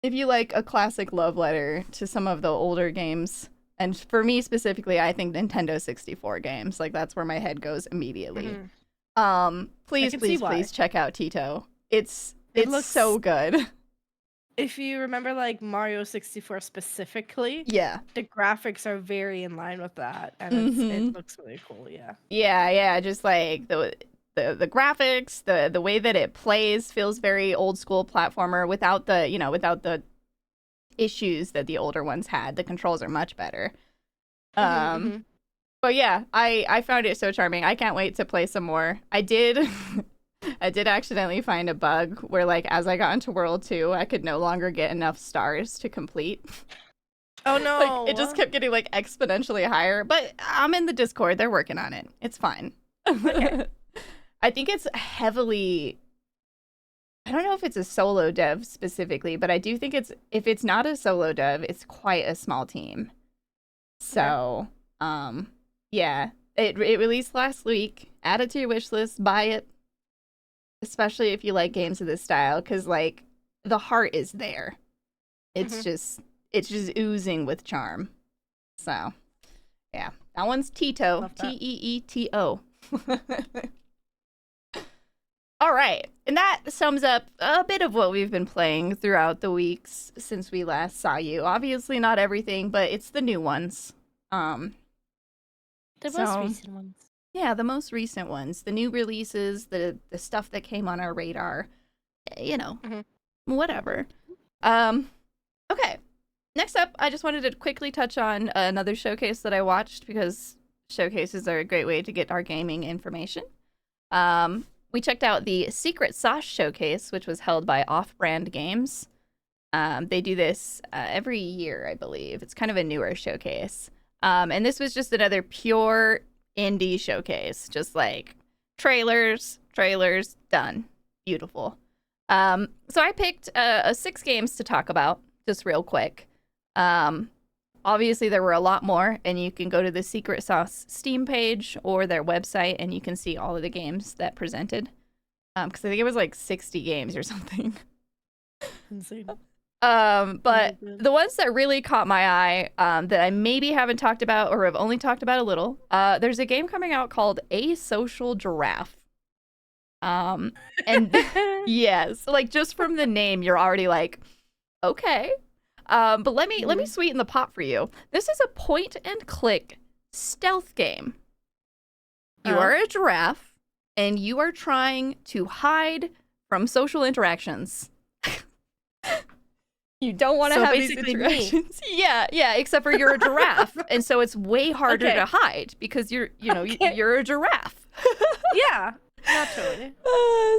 if you like a classic love letter to some of the older games, and for me specifically, I think Nintendo 64 games, like that's where my head goes immediately. Please check out Tito. It looks so good. If you remember like Mario 64 specifically, yeah, the graphics are very in line with that, and it looks really cool. Yeah, just like the graphics, the way that it plays feels very old school platformer without the issues that the older ones had. The controls are much better. But yeah, I found it so charming. I can't wait to play some more. I did accidentally find a bug where like as I got into World 2, I could no longer get enough stars to complete. Oh no. Like, it just kept getting like exponentially higher, but I'm in the Discord. They're working on it. It's fine. Okay. I think it's heavily, I don't know if it's a solo dev specifically, but I do think if it's not a solo dev, it's quite a small team. So, yeah, it released last week. Add it to your wish list, buy it, especially if you like games of this style, because like the heart is there. It's just oozing with charm. So, yeah, that one's Tito. Teeto. All right, and that sums up a bit of what we've been playing throughout the weeks since we last saw you. Obviously not everything, but it's the new ones. The most recent ones. Yeah, the most recent ones. The new releases, the stuff that came on our radar. Whatever. Okay, next up, I just wanted to quickly touch on another showcase that I watched, because showcases are a great way to get our gaming information. We checked out the Secret Sauce Showcase, which was held by Off-Brand Games. They do this every year, I believe. It's kind of a newer showcase. And this was just another pure indie showcase. Just like trailers, done. Beautiful. So I picked 6 games to talk about, just real quick. Obviously, there were a lot more, and you can go to the Secret Sauce Steam page or their website, and you can see all of the games that presented. Because I think it was like 60 games or something. Insane. But the ones that really caught my eye, that I maybe haven't talked about or have only talked about a little, there's a game coming out called A Social Giraffe. And yes, like just from the name, you're already like, okay. But let me sweeten the pot for you. This is a point and click stealth game. You are a giraffe, and you are trying to hide from social interactions. You don't want to have these interactions. Yeah, except for you're a giraffe, and so it's way harder to hide because you're a giraffe. Yeah. Naturally.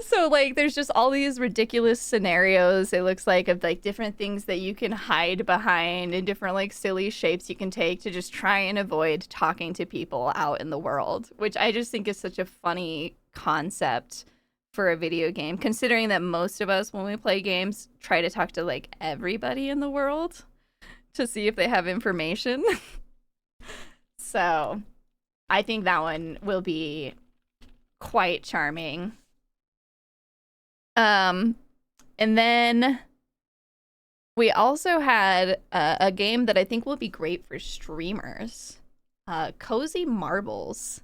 So like there's just all these ridiculous scenarios, it looks like, of like different things that you can hide behind and different like silly shapes you can take to just try and avoid talking to people out in the world, which I just think is such a funny concept for a video game, considering that most of us when we play games try to talk to like everybody in the world to see if they have information. So I think that one will be quite charming. And then we also had a game that I think will be great for streamers. Cozy Marbles.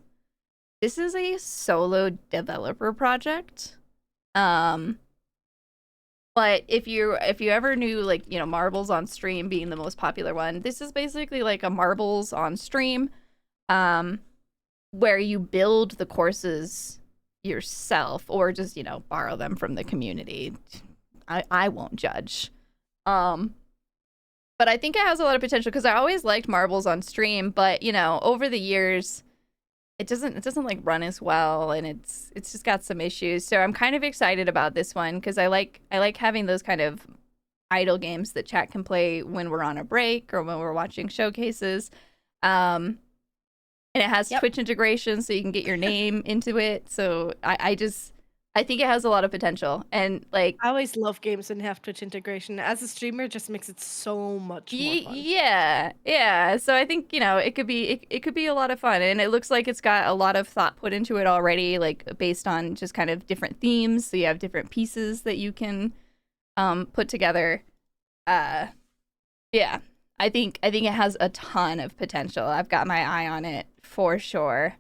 This is a solo developer project. But if you ever knew, like, you know, Marbles on Stream being the most popular one, this is basically like a Marbles on Stream, where you build the courses yourself or just, you know, borrow them from the community. I won't judge. But I think it has a lot of potential because I always liked Marbles on Stream, but, you know, over the years it doesn't like run as well, and it's just got some issues. So I'm kind of excited about this one because I like having those kind of idle games that chat can play when we're on a break or when we're watching showcases. And it has Twitch integration, so you can get your name into it. So I think it has a lot of potential. And like, I always love games and have Twitch integration. As a streamer, it just makes it so much more fun. Yeah. So I think, you know, it could be a lot of fun, and it looks like it's got a lot of thought put into it already, like based on just kind of different themes. So you have different pieces that you can put together. Yeah. I think it has a ton of potential. I've got my eye on it for sure.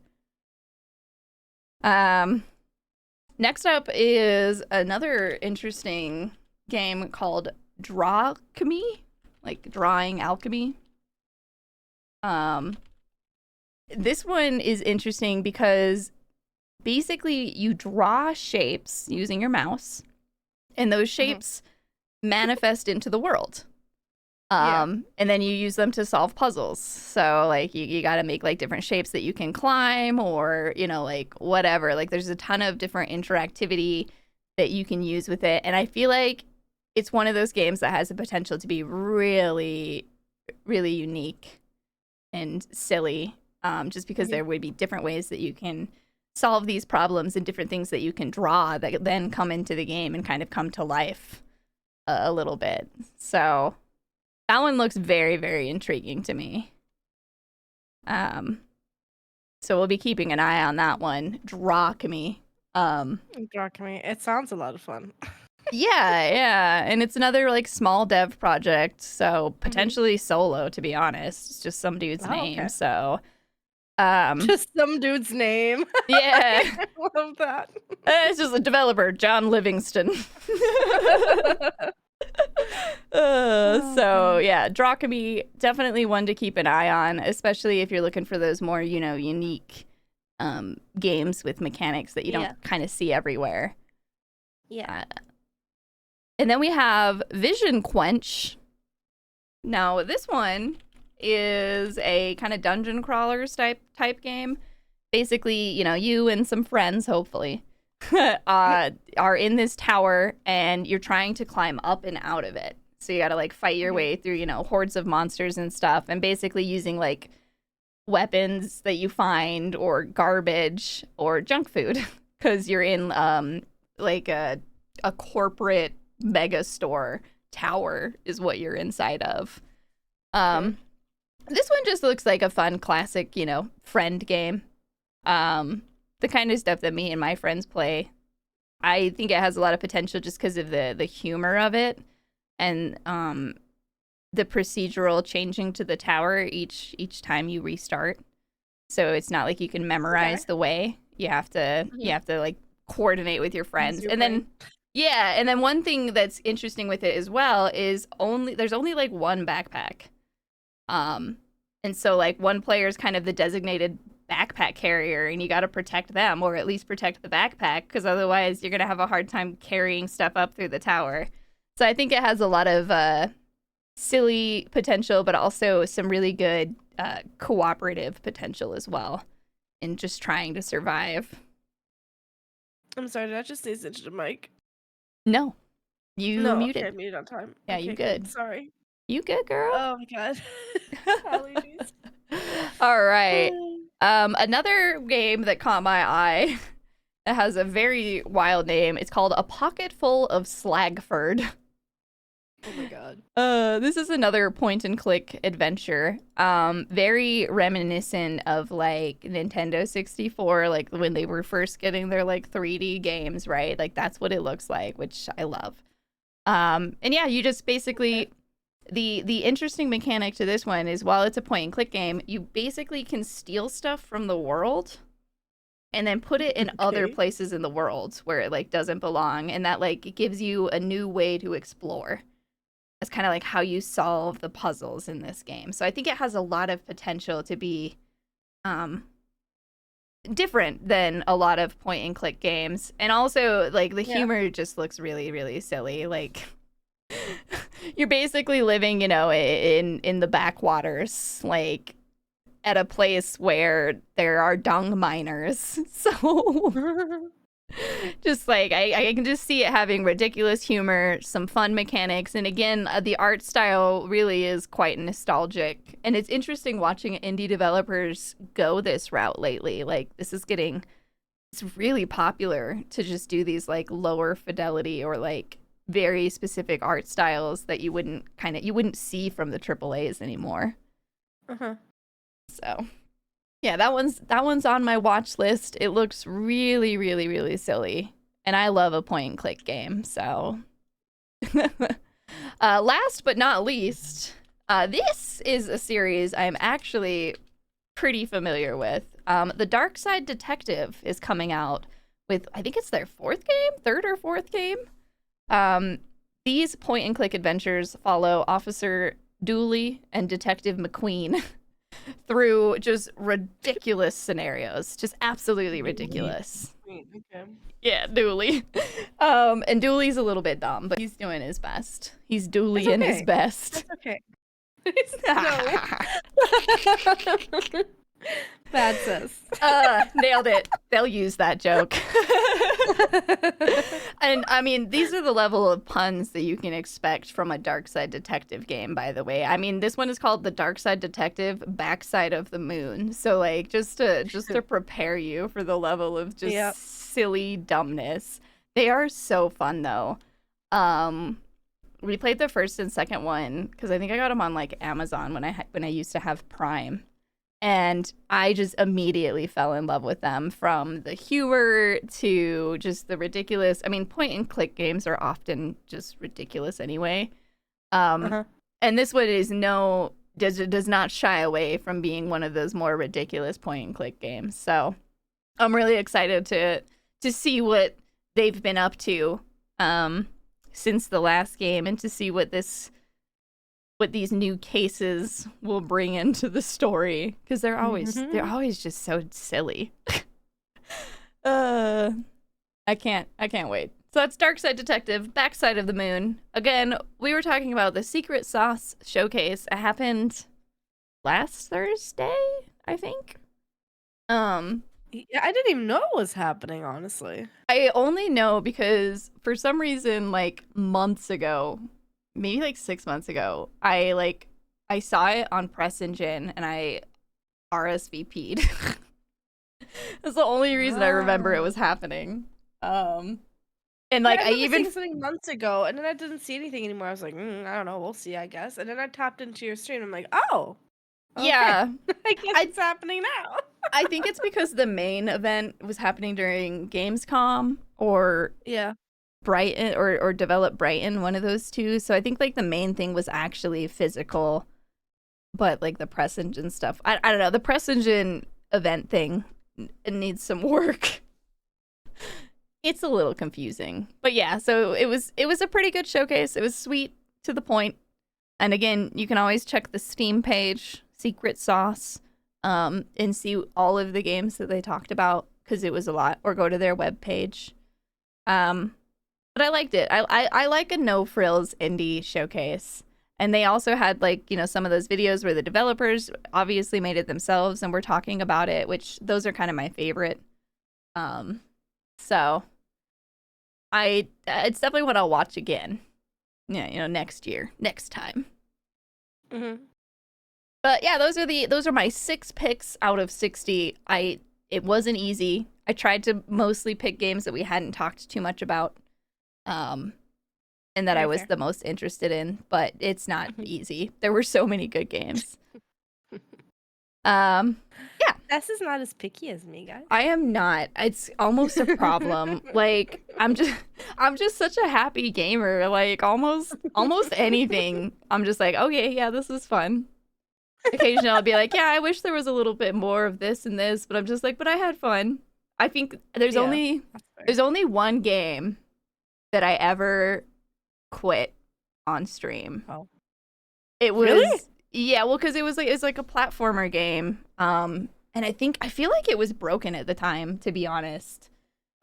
Next up is another interesting game called Drawchemy, like drawing alchemy. This one is interesting because basically you draw shapes using your mouse, and those shapes manifest into the world. And then you use them to solve puzzles. So like you got to make like different shapes that you can climb, or, you know, like whatever. Like there's a ton of different interactivity that you can use with it. And I feel like it's one of those games that has the potential to be really, really unique and silly. Just because there would be different ways that you can solve these problems and different things that you can draw that then come into the game and kind of come to life a little bit. So that one looks very, very intriguing to me. So we'll be keeping an eye on that one. Drawchemy. Drawchemy. It sounds a lot of fun. Yeah. And it's another like small dev project, so potentially solo, to be honest. It's just some dude's name. Okay. So just some dude's name. Yeah. I love that. It's just a developer, John Livingston. So yeah, Drawchemy, definitely one to keep an eye on, especially if you're looking for those more, you know, unique games with mechanics that you don't kind of see everywhere. And then we have Vision Quench. Now this one is a kind of dungeon crawlers type game. Basically, you know, you and some friends, hopefully, are in this tower, and you're trying to climb up and out of it. So you gotta like fight your way through, you know, hordes of monsters and stuff, and basically using like weapons that you find or garbage or junk food, because you're in like a corporate mega store tower is what you're inside of. This one just looks like a fun classic, you know, friend game. The kind of stuff that me and my friends play. I think it has a lot of potential just because of the humor of it, and the procedural changing to the tower each time you restart. So it's not like you can memorize the way. You have to like coordinate with your friends. And then and then one thing that's interesting with it as well is there's only like one backpack. And so like one player is kind of the designated backpack carrier, and you got to protect them, or at least protect the backpack, because otherwise you're going to have a hard time carrying stuff up through the tower. So I think it has a lot of silly potential, but also some really good cooperative potential as well in just trying to survive. I'm sorry, did I just say into the mic? No. You muted. Okay, muted on time. Yeah, okay, you good. Sorry. You good, girl? Oh my god. Apologies. All right. Another game that caught my eye, it has a very wild name. It's called A Pocket Full of Slagford. Oh my god. This is another point and click adventure. Very reminiscent of like Nintendo 64, like when they were first getting their like 3D games, right? Like that's what it looks like, which I love. And yeah, you just basically the interesting mechanic to this one is while it's a point and click game, you basically can steal stuff from the world and then put it in other Okay. places in the world where it like doesn't belong, and that like gives you a new way to explore. That's kind of like how you solve the puzzles in this game. So I think it has a lot of potential to be um different than a lot of point and click games. And also like the Yeah. humor just looks really really silly. Like you're basically living, in the backwaters, like at a place where there are dung miners. So just like I can just see it having ridiculous humor, some fun mechanics, and again, the art style really is quite nostalgic. And it's interesting watching indie developers go this route lately. Like it's really popular to just do these like lower fidelity or like very specific art styles that you wouldn't see from the AAAs anymore. Uh-huh. So yeah, that one's on my watch list. It looks really, really, really silly, and I love a point and click game. So, last but not least, this is a series I'm actually pretty familiar with. The Dark Side Detective is coming out with, I think it's their third or fourth game. These point and click adventures follow Officer Dooley and Detective McQueen through just ridiculous scenarios, just absolutely ridiculous. Okay. Yeah, Dooley. And Dooley's a little bit dumb, but he's doing his best. He's It's Dooleying his okay. best. That's okay. No. Bad sis. Nailed it. They'll use that joke. And I mean, these are the level of puns that you can expect from a Dark Side Detective game, by the way. I mean, this one is called The Dark Side Detective Backside of the Moon. So like just to prepare you for the level of just Yep. silly dumbness. They are so fun though. We played the first and second one because I think I got them on like Amazon when I used to have Prime. And I just immediately fell in love with them, from the humor to just the ridiculous. I mean, point and click games are often just ridiculous anyway. Um, Uh-huh. and this one does not shy away from being one of those more ridiculous point and click games. So I'm really excited to see what they've been up to since the last game, and to see what these new cases will bring into the story, because they're always just so silly. uh I can't wait. So that's Dark Side Detective, Backside of the Moon. Again, we were talking about the Secret Sauce showcase. It happened last Thursday, I think. Yeah, I didn't even know it was happening, honestly. I only know because for some reason, like months ago, maybe like 6 months ago, I saw it on Press Engine and I RSVP'd. That's the only reason I remember it was happening. And like I I remember even seeing something months ago, and then I didn't see anything anymore. I was like, I don't know, we'll see, I guess. And then I tapped into your stream. I'm like, oh, okay. yeah, I guess I- it's happening now. I think it's because the main event was happening during Gamescom or Yeah. Brighton or Develop Brighton, one of those two. So I think like the main thing was actually physical, but like the Press Engine stuff, I don't know. The Press Engine event thing needs some work. It's a little confusing, but yeah. So it was a pretty good showcase. It was sweet, to the point. And again, you can always check the Steam page, Secret Sauce, and see all of the games that they talked about, because it was a lot, or go to their webpage. But I liked it. I like a no frills indie showcase. And they also had like, some of those videos where the developers obviously made it themselves and were talking about it, which those are kind of my favorite. So it's definitely what I'll watch again. Yeah, next year, next time. Mm-hmm. But yeah, those are my 6 picks out of 60. It wasn't easy. I tried to mostly pick games that we hadn't talked too much about. And and that I Very was fair. the most interested in, but it's not easy. There were so many good games. Yeah, Tess is not as picky as me, guys. I am not. It's almost a problem. Like I'm just such a happy gamer. Like almost anything. I'm just like, okay, yeah, this is fun. Occasionally I'll be like, yeah, I wish there was a little bit more of this and this, but I'm just like, but I had fun. I think there's Yeah, only that's fair. there's only one game that I ever quit on stream. Oh. It was Really? yeah, well, because it's like a platformer game. And I feel like it was broken at the time, to be honest.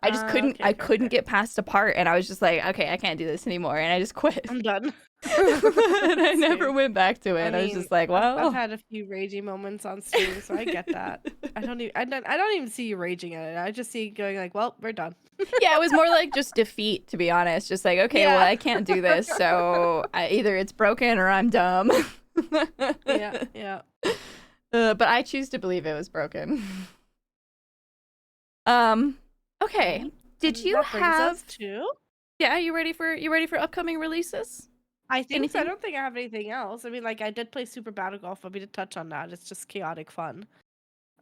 I just couldn't Okay, I okay, couldn't okay. get past a part, and I was just like, okay, I can't do this anymore, and I just quit. I'm done. And I never Same. went back to I it. I was mean, just like, I've well, had a few raging moments on stream, so I get that. I don't even see you raging at it. I just see you going like, well, we're done. yeah, it was more like just defeat, to be honest. Just like, okay, well, Yeah. I can't do this, so either it's broken or I'm dumb. Yeah, yeah. But I choose to believe it was broken. Okay. Did And you that brings us have? to Yeah, you ready for upcoming releases? I think so. I Anything? don't think I have anything else. I mean, like I did play Super Battle Golf, but we did touch on that. It's just chaotic fun.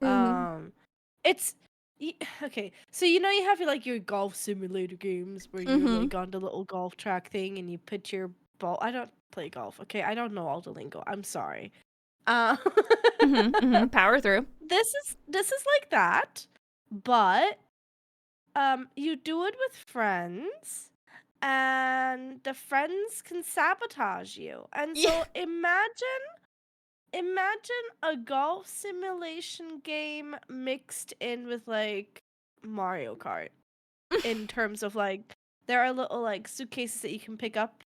Mm-hmm. It's okay. So you know you have like your golf simulator games where you're Mm-hmm. like on the little golf track thing and you put your ball. I don't play golf. Okay, I don't know all the lingo. I'm sorry. Uh, Mm-hmm. Mm-hmm. Power through. this is like that, but you do it with friends. And the friends can sabotage you. And Yeah. so imagine a golf simulation game mixed in with like Mario Kart in terms of like there are little like suitcases that you can pick up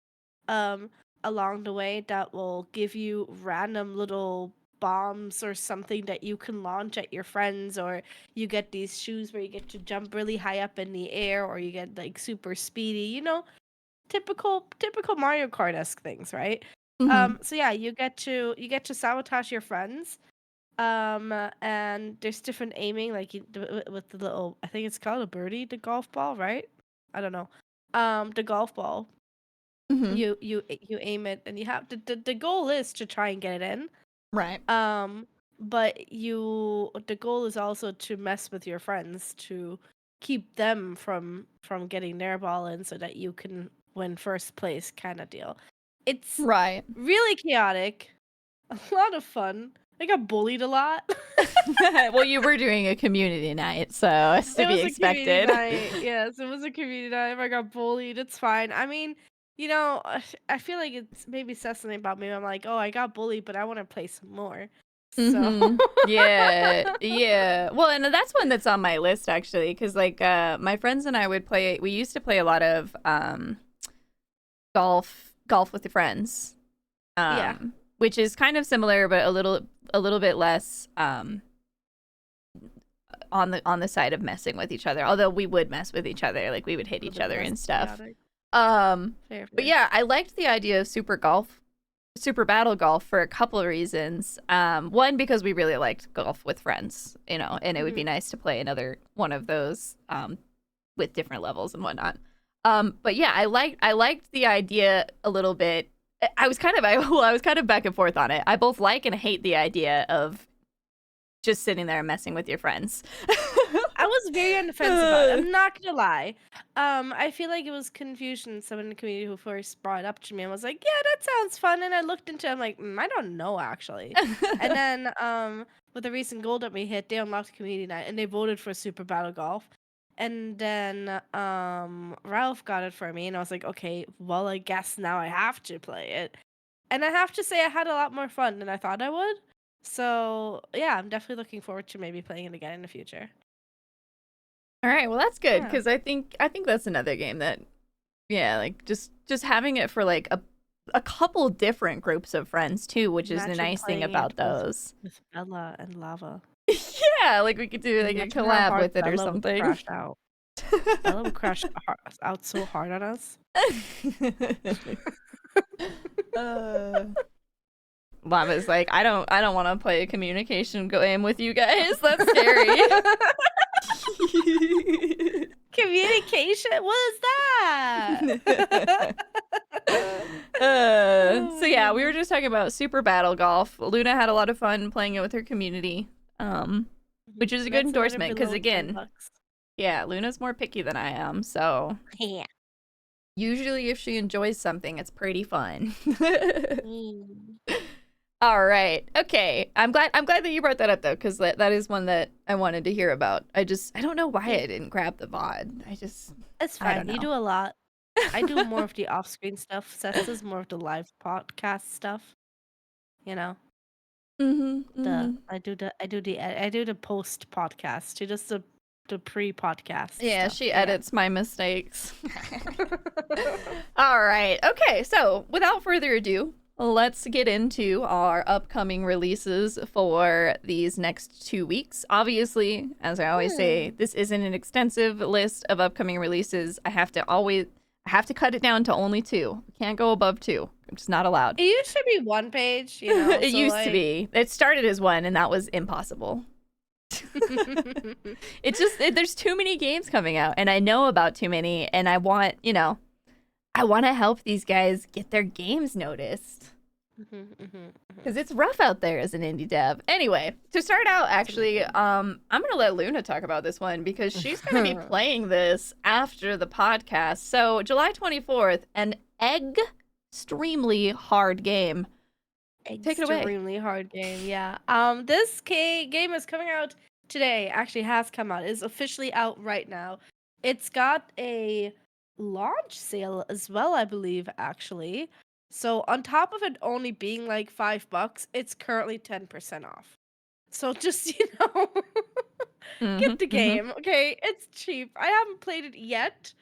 along the way that will give you random little bombs or something that you can launch at your friends, or you get these shoes where you get to jump really high up in the air, or you get like super speedy, typical Mario Kart-esque things, right? Mm-hmm. So yeah, you get to sabotage your friends. And there's different aiming, like with the little, I think it's called a birdie, the golf ball, right? I don't know. The golf ball. Mm-hmm. You aim it, and you have the goal is to try and get it in. Right. But the goal is also to mess with your friends to keep them from getting their ball in so that you can win first place kind of deal. It's Right. really chaotic, a lot of fun. I got bullied a lot. Well, you were doing a community night, so it's to It be was a community expected. night. Yes, it was a community night. If I got bullied, it's fine. I mean, I feel like it's maybe says something about me. I'm like, oh, I got bullied, but I want to play some more. So Mm-hmm. Yeah, yeah. Well, and that's one that's on my list actually, because like my friends and I would play. We used to play a lot of golf with the friends, yeah. which is kind of similar, but a little bit less on the side of messing with each other. Although we would mess with each other, like we would hit A each little bit other less and stuff. chaotic. Fair, But fair. yeah, I liked the idea of Super Battle Golf for a couple of reasons. One, because we really liked golf with friends, and it would be nice to play another one of those with different levels and whatnot. But yeah, I liked the idea a little bit. I was kind of back and forth on it. I both like and hate the idea of just sitting there and messing with your friends. I was very on the fence about it. I'm not gonna lie. I feel like it was confusion. Someone in the community who first brought it up to me and was like, "Yeah, that sounds fun." And I looked into it. I'm like, I don't know actually. And then with the recent goal that we hit, they unlocked community night and they voted for Super Battle Golf. And then Ralph got it for me, and I was like, okay, well, I guess now I have to play it. And I have to say, I had a lot more fun than I thought I would. So yeah, I'm definitely looking forward to maybe playing it again in the future. All right, well that's good Yeah. because I think that's another game that, yeah, like just having it for like a couple different groups of friends too, which is the Imagine nice thing playing about it those. with Bella and Lava. Yeah, like we could do like a Imagine how collab hard with it or Bella would something. crash out. Bella would crash out so hard on us. Lava's like, I don't want to play a communication game with you guys. That's scary. Communication? What is that? Oh So my yeah, we were goodness. just talking about Super Battle Golf. Luna had a lot of fun playing it with her community, which is a good That's another endorsement because below 10 again, bucks. yeah, Luna's more picky than I am. So Yeah. usually, if she enjoys something, it's pretty fun. Mm. All right. Okay. I'm glad that you brought that up though, because that is one that I wanted to hear about. I don't know why I didn't grab the VOD. It's I don't fine. You know. do a lot. I do more of the off-screen stuff. Seth does more of the live podcast stuff. You know, Mm-hmm. I do the post podcast. She does the pre-podcast Yeah, stuff. she Yeah. edits my mistakes. All right. Okay. So without further ado, let's get into our upcoming releases for these next 2 weeks. Obviously, as I always say, this isn't an extensive list of upcoming releases. I have to cut it down to only 2. Can't go above 2. I'm just not allowed. It used to be one page, you know. It So used to like, be. It started as 1, and that was impossible. There's too many games coming out, and I know about too many, and I want to help these guys get their games noticed. Because it's rough out there as an indie dev. Anyway, to start out, actually, I'm going to let Luna talk about this one because she's going to be playing this after the podcast. So, July 24th, an extremely hard game. Take it away. Extremely hard game, yeah. This game is coming out today. Actually, has come out. It's officially out right now. It's got a launch sale as well, I believe. Actually, so on top of it only being like $5, it's currently 10% off. So just get the game, okay? It's cheap. I haven't played it yet.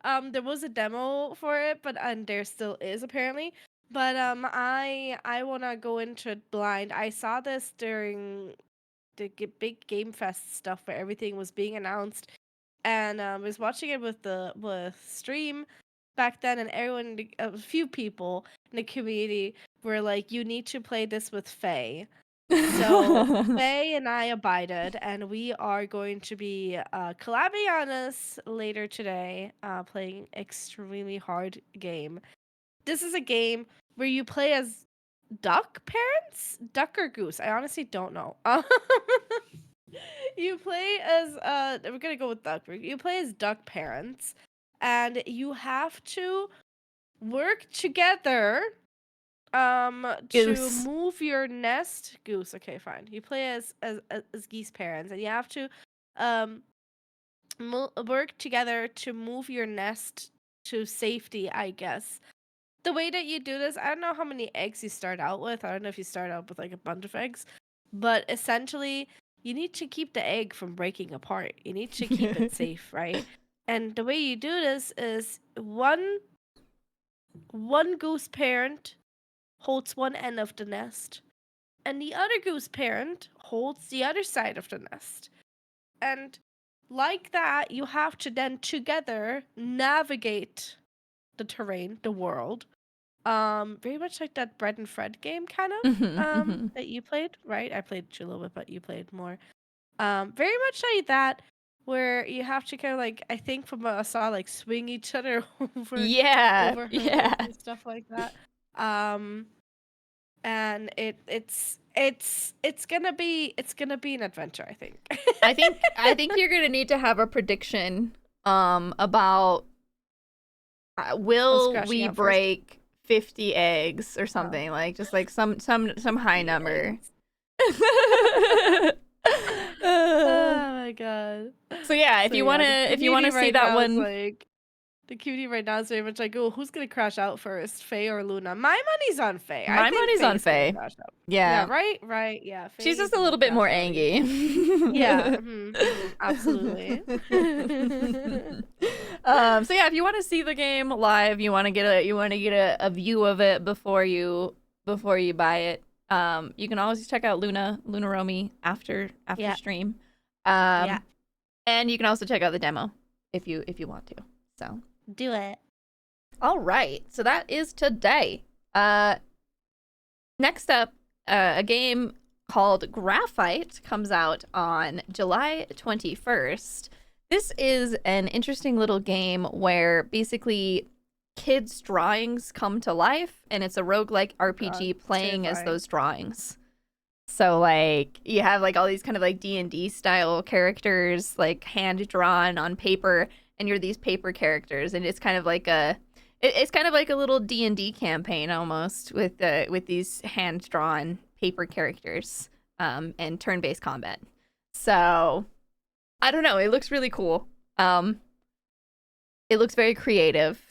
There was a demo for it, and there still is apparently. But I wanna go into it blind. I saw this during the big Game Fest stuff where everything was being announced, and was watching it with stream back then, and a few people in the community were like, "You need to play this with Faye." So Faye and I abided, and we are going to be collabing on this later today, playing extremely hard game. This is a game where you play as duck parents? Duck or goose? I honestly don't know. You play as we're gonna go with duck. You play as duck parents, and you have to work together to Goose. move your nest. Goose, okay, fine. You play as geese parents, and you have to um work together to move your nest to safety, I guess. The way that you do this, I don't know how many eggs you start out with. I don't know if you start out with like a bunch of eggs, but essentially you need to keep the egg from breaking apart. You need to keep it safe, right? And the way you do this is one goose parent holds one end of the nest, and the other goose parent holds the other side of the nest. And like that, you have to then together navigate the terrain, the world. Very much like that Bread and Fred game, kind of. That you played, right? I played a little bit, but you played more. Very much like that, where you have to kind of like, I think from what I saw, like swing each other over Yeah. hurdles and stuff like that. And it's gonna be an adventure, I think. I think you're gonna need to have a prediction about will we break 50 eggs or something, like just like some high number. Oh my god. So yeah, if you want to see that one, like, the community right now is very much like, oh, who's gonna crash out first, Faye or Luna? My money's on Faye. My money's on Faye. Yeah, right. Yeah, Faye, she's just a little bit more angry. Yeah, absolutely. So yeah, if you want to see the game live, you want to get a view of it before you buy it. You can always check out Loonaromi after stream. And you can also check out the demo if you want to. So do it. All right. So that is today. Next up, a game called Graphite comes out on July 21st. This is an interesting little game where basically kids' drawings come to life, and it's a roguelike RPG God, playing as terrifying. those drawings. So like you have like all these kind of like D&D style characters like hand drawn on paper, and you're these paper characters, and it's kind of like it's kind of like a little D&D campaign almost with these hand drawn paper characters and turn-based combat. So I don't know, it looks really cool. It looks very creative.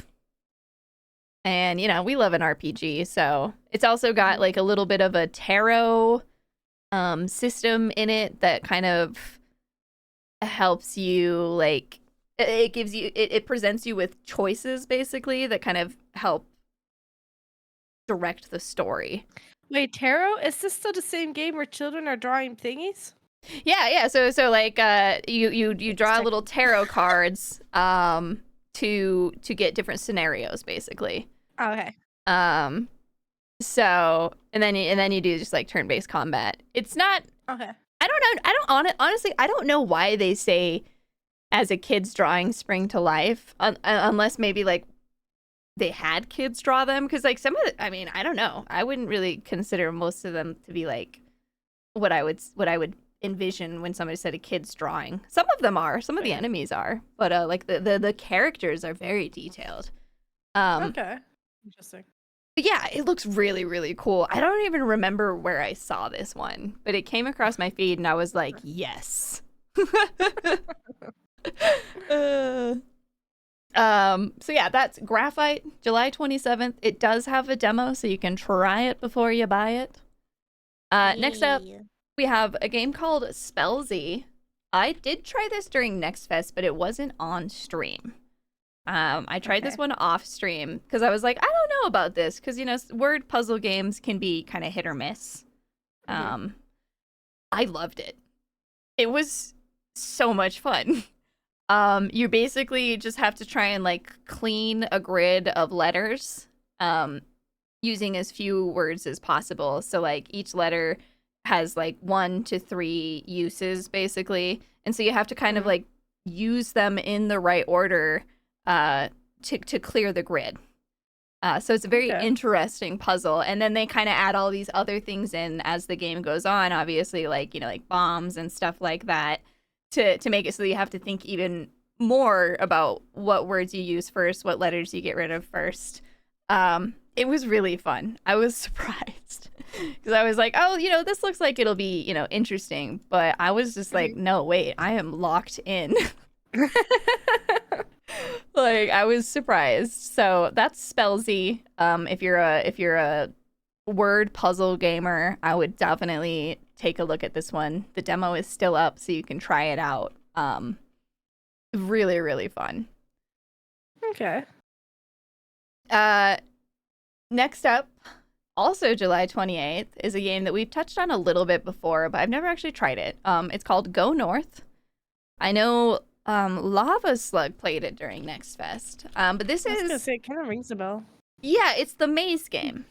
And, you know, we love an RPG, so it's also got like a little bit of a tarot system in it that kind of helps you, like, it gives you, it presents you with choices basically that kind of help direct the story. Wait, tarot? Is this still the same game where children are drawing thingies? Yeah. So like you draw little tarot cards to get different scenarios basically. Oh, okay. So and then you do just like turn-based combat. It's not. Okay. I don't know. Honestly, I don't know why they say as a kid's drawing spring to life, unless maybe like they had kids draw them, because like some of the, I mean, I don't know. I wouldn't really consider most of them to be like what I would envision when somebody said a kid's drawing. Some of them are. Some of the enemies are, but like the characters are very detailed. Okay. Interesting. But yeah, it looks really, really cool. I don't even remember where I saw this one, but it came across my feed and I was like, yes. So yeah, that's Graphite, July 27th. It does have a demo, so you can try it before you buy it. Next up, we have a game called Spellzy. I did try this during Next Fest, but it wasn't on stream. I tried this one off stream because I was like, I don't know about this because, you know, word puzzle games can be kind of hit or miss. I loved it. It was so much fun. You basically just have to try and like clean a grid of letters using as few words as possible. So like each letter has like 1 to 3 uses basically. And so you have to kind of like use them in the right order to clear the grid. So it's a very interesting puzzle. And then they kind of add all these other things in as the game goes on, obviously, like, you know, like bombs and stuff like that to make it so that you have to think even more about what words you use first, what letters you get rid of first. It was really fun. I was surprised because I was like, oh, you know, this looks like it'll be, you know, interesting. But I was just like, no, wait, I am locked in. Like, I was surprised. So that's Spellzy. If you're a word puzzle gamer, I would definitely take a look at this one. The demo is still up, so you can try it out. Really, really fun. Okay. Next up, also July 28th, is a game that we've touched on a little bit before, but I've never actually tried it. It's called Go North. I know LavaSlug played it during Next Fest. But this I was is gonna say, it kind of rings a bell. Yeah, it's the maze game.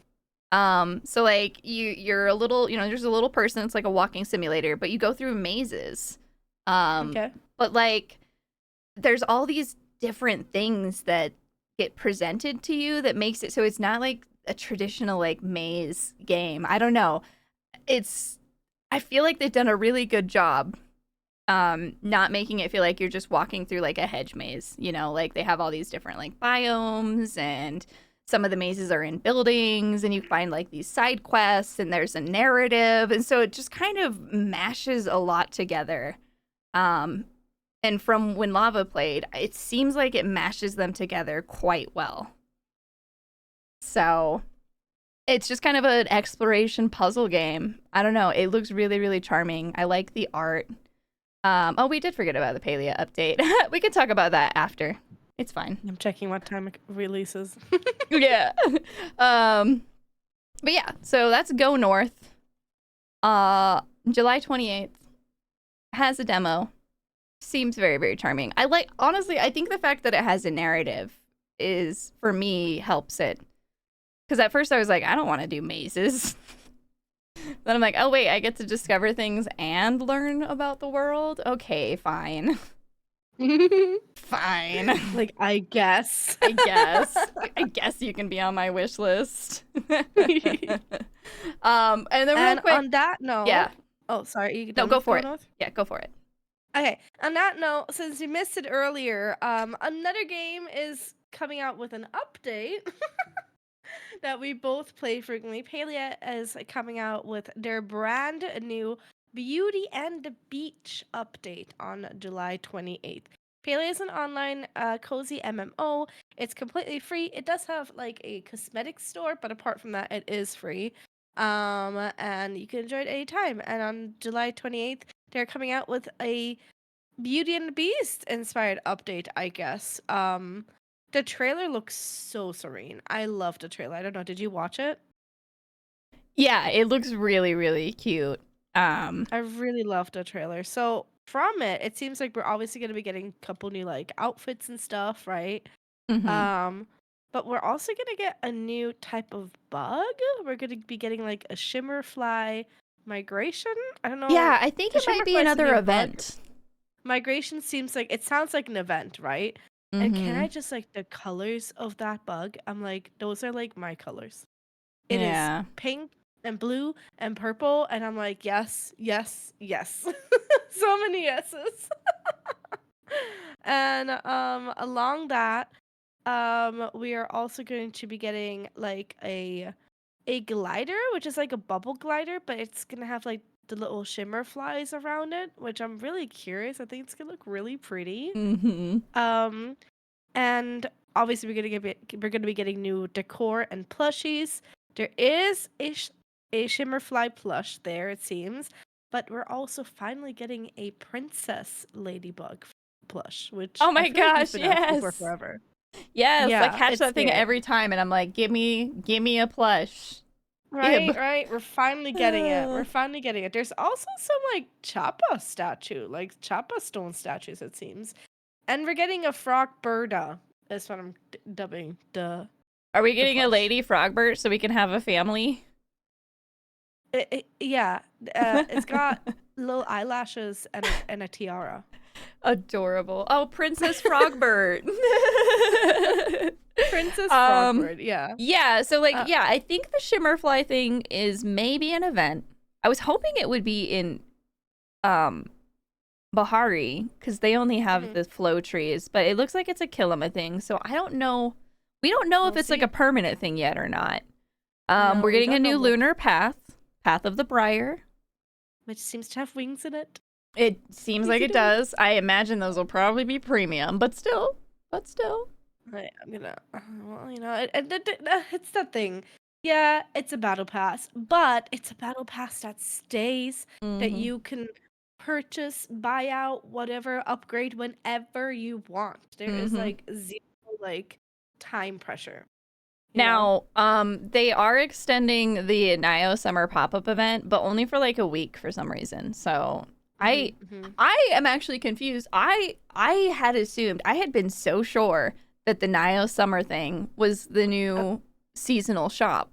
So like you're a little, you know, there's a little person, it's like a walking simulator, but you go through mazes. But like there's all these different things that get presented to you that makes it so it's not like a traditional like maze game. I don't know. I feel like they've done a really good job not making it feel like you're just walking through like a hedge maze, you know, like they have all these different like biomes, and some of the mazes are in buildings, and you find like these side quests, and there's a narrative, and so it just kind of mashes a lot together. And from when Lava played, it seems like it mashes them together quite well. So it's just kind of an exploration puzzle game. I don't know. It looks really, really charming. I like the art. Oh, we did forget about the Palea update. We can talk about that after. It's fine. I'm checking what time it releases. Yeah. But yeah, so that's Go North. July 28th. Has a demo. Seems very, very charming. Honestly, I think the fact that it has a narrative is, for me, helps it. Because at first I was like, I don't want to do mazes. Then I'm like, oh wait, I get to discover things and learn about the world? Okay, fine. Fine. Like, I guess. I guess. I guess you can be on my wish list. And then real And quick, on that yeah. note, oh, sorry, you No, done go with for going it. with? Yeah, go for it. Okay, on that note, since you missed it earlier, another game is coming out with an update that we both play frequently. Palia is coming out with their brand new Beauty and the Beach update on July 28th. Palia is an online cozy MMO. It's completely free. It does have like a cosmetic store, but apart from that, it is free. And you can enjoy it anytime. And on July 28th, they're coming out with a Beauty and the Beast inspired update, I guess. The trailer looks so serene. I love the trailer. I don't know, did you watch it? Yeah, it looks really, really cute. I really love the trailer. So from it, it seems like we're obviously gonna be getting a couple new like outfits and stuff, right? mhm. But we're also gonna get a new type of bug. We're gonna be getting like a shimmer fly migration. I don't know. Yeah, I think The it might shimmer be fly is a another new bug. event. Migration seems like it sounds like an event, right? And can I Mhm. just like the colors of that bug? I'm like, those are like my colors. It is Yeah. pink and blue and purple, and I'm like, yes, yes, yes. So many yeses. And along that, we are also going to be getting like a glider, which is like a bubble glider, but it's gonna have like the little shimmer flies around it, which I'm really curious. I think it's gonna look really pretty. Mhm. Um, and obviously we're gonna be getting new decor and plushies. There is a shimmer fly plush there, it seems, but we're also finally getting a princess ladybug plush, which Oh I my feel like we've gosh, been asking for yes. forever. Yes, I Yeah, catch it's that thing there. every time and I'm like, give me a plush. Right, Gib. right. We're finally getting it. We're finally getting it. There's also some like Chappa statue, like Chappa stone statues, it seems. And we're getting a frog birda. That's what I'm dubbing Are we the getting a plush. lady Frogbert so we can have a family? Yeah, it's got little eyelashes and a tiara. Adorable. Oh, Princess Frogbert. Princess um, Frogbird, yeah. yeah, so like, Uh, yeah, I think the Shimmerfly thing is maybe an event. I was hoping it would be in um Bahari because they only have mhm. the flow trees, but it looks like it's a Kilima thing. So I don't know. We don't know if We'll it's like a see. permanent thing yet or not. No, We're we getting a don't know new what, lunar path, Path of the Briar. which seems to have wings in it. It seems like Easy it to does. I imagine those will probably be premium, but still, but still. I'm gonna, well, it's the thing. Yeah, it's a battle pass, but it's a battle pass that stays, that Mm-hmm. you can purchase, buy out, whatever, upgrade whenever you want. There is Mm-hmm. like zero like time pressure, you know? Now, they are extending the Nio Summer pop-up event, but only for like a week for some reason. So I Hmm. I am actually confused. I had assumed I had been so sure that the Nio Summer thing was the new seasonal shop,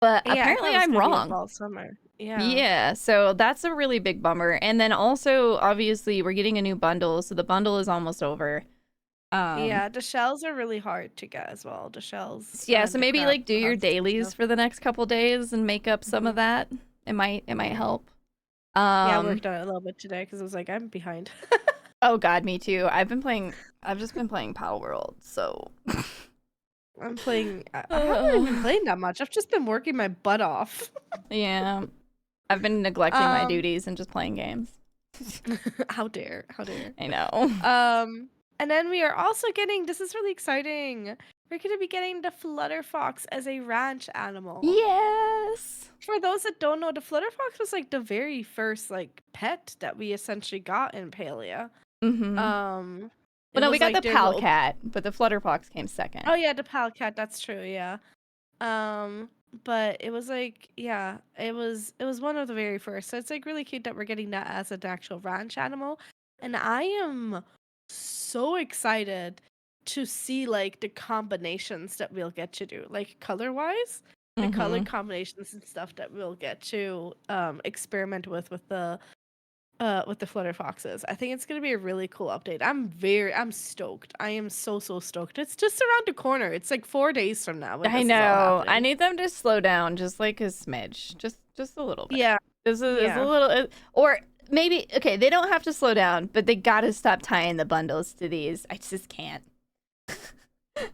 but Yeah, I thought apparently it was I'm gonna be in wrong. fall summer. Yeah. Yeah, so that's a really big bummer. And then also, obviously, we're getting a new bundle, so the bundle is almost over. Um, Yeah, the shells are really hard to get as well. The shells yeah, and so the maybe crab like do your husk and dailies stuff. for the next couple days and make up some of Hmm. that. It might Yeah. help. Yeah, I Um, worked on it a little bit today because I was like, I'm behind. oh God, me too. I've just been playing Pal World, so I'm playing. I haven't really been uh, playing that much. I've just been working my butt off. yeah, I've been neglecting my um, duties and just playing games. how dare, how dare. I know. And then we are also getting. This is really exciting. We're gonna be getting the flutter fox as a ranch animal. Yes. For those that don't know, the flutter fox was like the very first like pet that we essentially got in Palia. Mm-hmm. Um, Well, it no, we was got like the their Pal little. Cat, but the Flutterfox came second. Oh yeah, the pal cat. That's true. Yeah. Um, but it was like, yeah, it was one of the very first. So it's like really cute that we're getting that as an actual ranch animal. And I am so excited to see like the combinations that we'll get to do. Like color wise, the color Mm-hmm. combinations and stuff that we'll get to experiment with the with the Flutter Foxes. I think it's gonna be a really cool update. I'm stoked. I am so stoked. It's just around the corner. It's like 4 days from now when I this is all know. I happening. need them to slow down just like a smidge. Just a little bit. Yeah, This is a yeah. little or maybe okay, they don't have to slow down, but they got to stop tying the bundles to these. I just can't.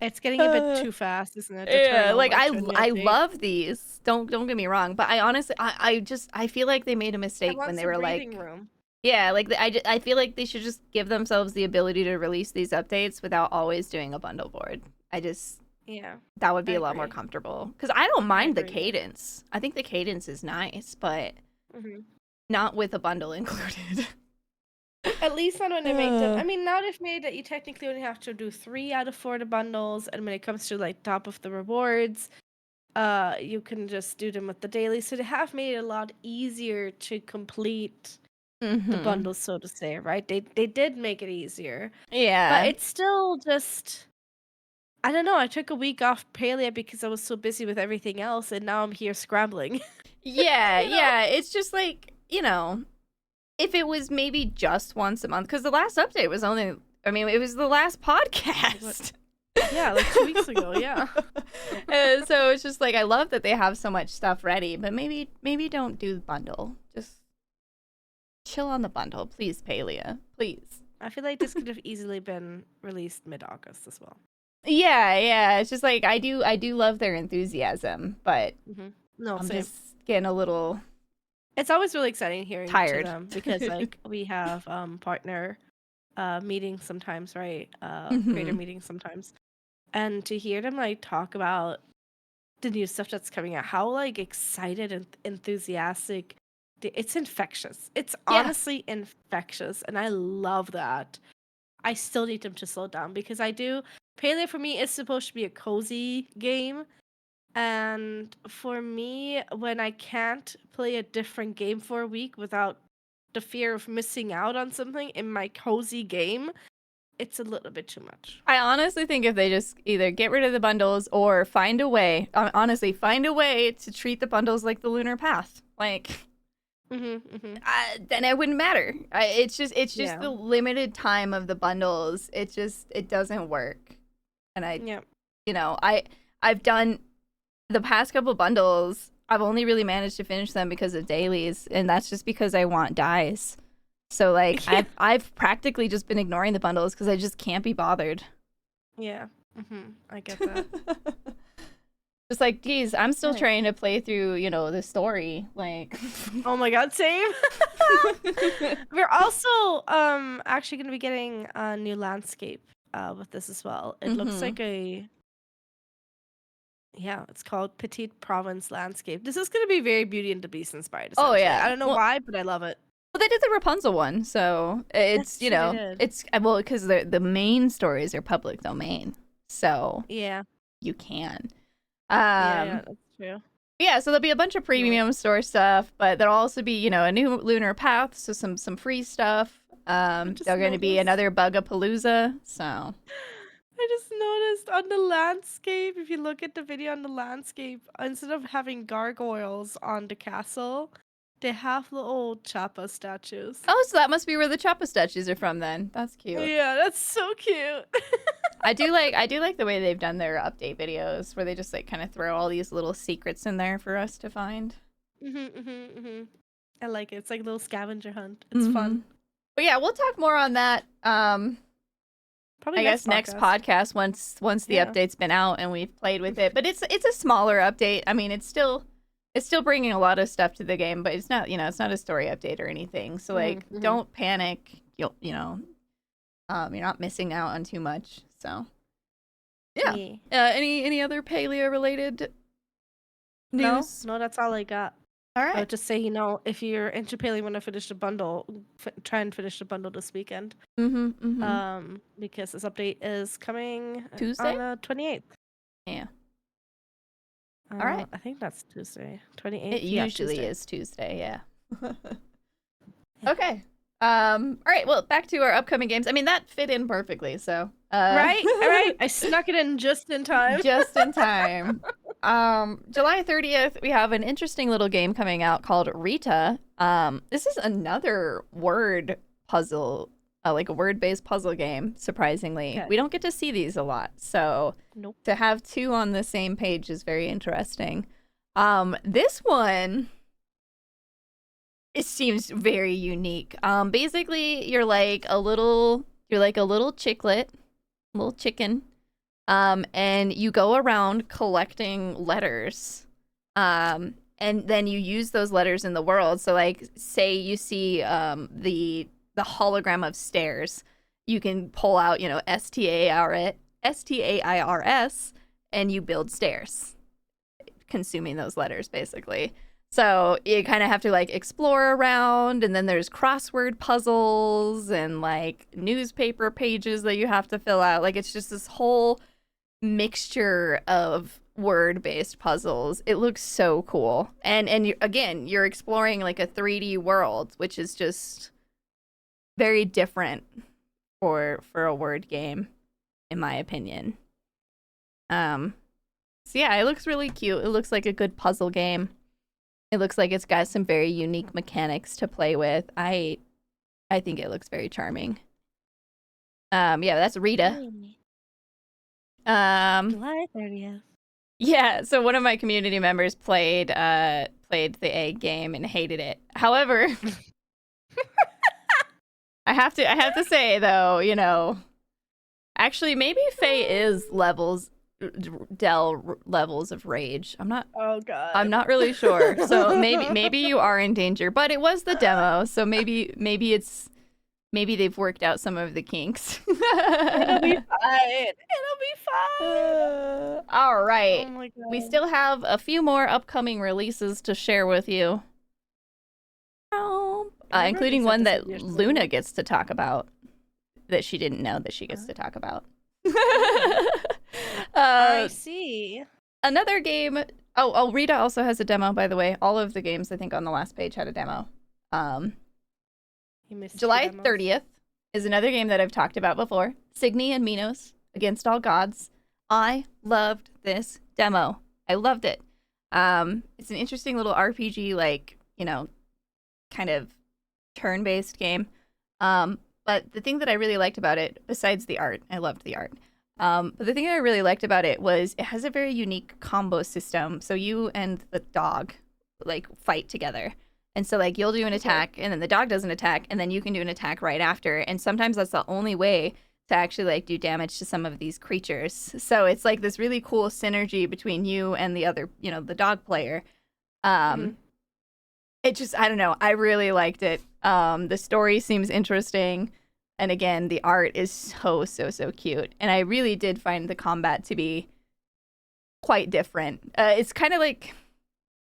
It's getting a bit too fast, isn't it, to turn Yeah, like over to a new I update? love these. Don't get me wrong, but I honestly I feel like they made a I mistake when want they some were breathing like room. yeah, like I feel like they should just give themselves the ability to release these updates without always doing a bundle board. I just Yeah, that would I be a lot more agree. comfortable because I don't I mind the agree. Yeah. cadence. I think the cadence is nice, but hmm not with a bundle included. At least not when they make them. I mean, now they've made that you technically only have to do 3 out of 4 the bundles, and when it comes to like top of the rewards, you can just do them with the daily. So they have made it a lot easier to complete the Mm-hmm. bundles, so to say, right? They did make it easier, but Yeah. it's still just I don't know. I took a week off Palia because I was so busy with everything else, and now I'm here scrambling. Yeah, you know? yeah. It's just like, if it was maybe just once a month, because the last update was only, I mean, it was the last podcast. Yeah, like 2 weeks ago. Yeah. So it's just like, I love that they have so much stuff ready, but maybe don't do the bundle. Just chill on the bundle, please, Palia. Please. I feel like this could have easily been released mid-August as well. Yeah, yeah. It's just like I do love their enthusiasm, but No, I'm same. just getting a little It's always really exciting hearing to tired. them because like we have partner meetings sometimes, right? Creator Hmm. meetings sometimes. And to hear them like talk about the new stuff that's coming out, how like excited and enthusiastic it's infectious. It's Yeah. honestly infectious and I love that. I still need them to slow down because I do Paleo for me is supposed to be a cozy game. And for me, when I can't play a different game for a week without the fear of missing out on something in my cozy game, it's a little bit too much. I honestly think if they just either get rid of the bundles or find a way, honestly, find a way to treat the bundles like the lunar path. Like, then it wouldn't matter. It's just Yeah. the limited time of the bundles. It doesn't work. And Yeah. I've done the past couple bundles. I've only really managed to finish them because of dailies, and that's just because I want dies. So like Yeah. I've practically just been ignoring the bundles because I just can't be bothered. Yeah. I get that. Just like, geez, I'm still Right. trying to play through, the story. Like, Oh my god, same. We're also actually going to be getting a new landscape with this as well. It looks hmm like it's called Petite Province Landscape. This is going to be very Beauty and the Beast inspired, oh essentially. yeah. I don't know why, but I love it. Well, they did the Rapunzel one, so That's true, they did. it's well because the main stories are public domain, so Yeah, you can. yeah, that's true. Yeah, so there'll be a bunch of Right. premium store stuff, but there'll also be, a new lunar path, so some free stuff. I just There's going to be noticed. another Bugapalooza, so I just noticed on the landscape, if you look at the video on the landscape, instead of having gargoyles on the castle, they have little Chappa statues. oh, so that must be where the Choppa statues are from then. That's cute. Yeah, that's so cute. I do like the way they've done their update videos where they just like kind of throw all these little secrets in there for us to find. I like it. It's like a little scavenger hunt. It's fun. But yeah, we'll talk more on that. Probably I guess next podcast once the Yeah. update's been out and we've played with it. But it's a smaller update. I mean, it's still bringing a lot of stuff to the game, but it's not it's not a story update or anything. So like, don't panic. You're not missing out on too much. So yeah. Any other paleo related news? No, that's all I got. All I right. would just say, if you're into Paley, want to finish the bundle, try and finish the bundle this weekend. Because this update is coming Tuesday? on the 28th. Yeah. All right. I think that's Tuesday. 28th. It Yeah, usually Tuesday. is Tuesday, yeah. Okay. All right, well, back to our upcoming games. I mean, that fit in perfectly, so Right? All right. I snuck it in just in time. just in time. July 30th, we have an interesting little game coming out called Rita. This is another word puzzle, like a word-based puzzle game, surprisingly. Okay. We don't get to see these a lot, so Nope. to have two on the same page is very interesting. This one, it seems very unique. Basically, you're like a little chicklet, little chicken. And you go around collecting letters. And then you use those letters in the world. So like say you see the hologram of stairs, you can pull out, STAIRS, and you build stairs, consuming those letters basically. So you kind of have to like explore around, and then there's crossword puzzles and like newspaper pages that you have to fill out. Like it's just this whole mixture of word-based puzzles. It looks so cool. And you're exploring like a 3D world, which is just very different for a word game, in my opinion. So yeah, it looks really cute. It looks like a good puzzle game. It looks like it's got some very unique mechanics to play with. I think it looks very charming. Yeah, that's Rita. July 30th. Yeah, so one of my community members played the egg game and hated it. However, I have to say though, actually maybe Faye is levels of rage. Oh god. I'm not really sure. So maybe you are in danger, but it was the demo, so maybe they've worked out some of the kinks. It'll be fine. It'll be fine. All right. Oh my god. We still have a few more upcoming releases to share with you. Including one that Luna gets to talk about that she didn't know that she gets to talk about. I see. Another game. Oh, Rita also has a demo, by the way. All of the games, I think, on the last page had a demo. July 30th is another game that I've talked about before. Signy and Minos Against All Gods. I loved this demo. I loved it. It's an interesting little RPG, like, kind of turn-based game. But the thing that I really liked about it, besides the art, I loved the art. But the thing that I really liked about it was it has a very unique combo system. So you and the dog, like, fight together. And so, like, you'll do an attack, and then the dog does an attack, and then you can do an attack right after. And sometimes that's the only way to actually, like, do damage to some of these creatures. So it's, like, this really cool synergy between you and the other, the dog player. It just, I don't know. I really liked it. The story seems interesting. And again, the art is so, so, so cute. And I really did find the combat to be quite different. It's kind of like,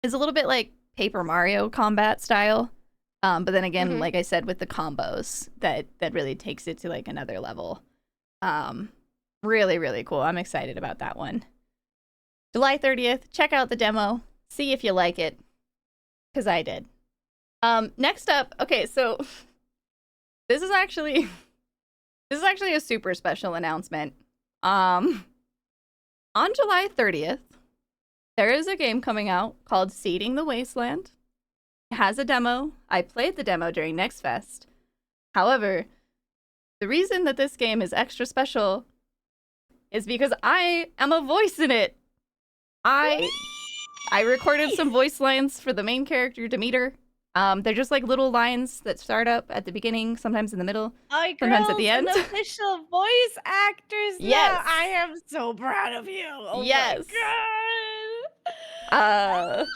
it's a little bit like Paper Mario combat style. But then again, like I said, with the combos, that really takes it to like another level. Really, really cool. I'm excited about that one. July 30th, check out the demo. See if you like it. Because I did. Next up, okay, so this is actually a super special announcement. On July 30th, there is a game coming out called Seeding the Wasteland. It has a demo. I played the demo during Next Fest. However, the reason that this game is extra special is because I am a voice in it. I recorded some voice lines for the main character, Demeter. They're just like little lines that start up at the beginning, sometimes in the middle, sometimes at the end. Official voice actors. Yes. Now. I am so proud of you. Oh yes. My God.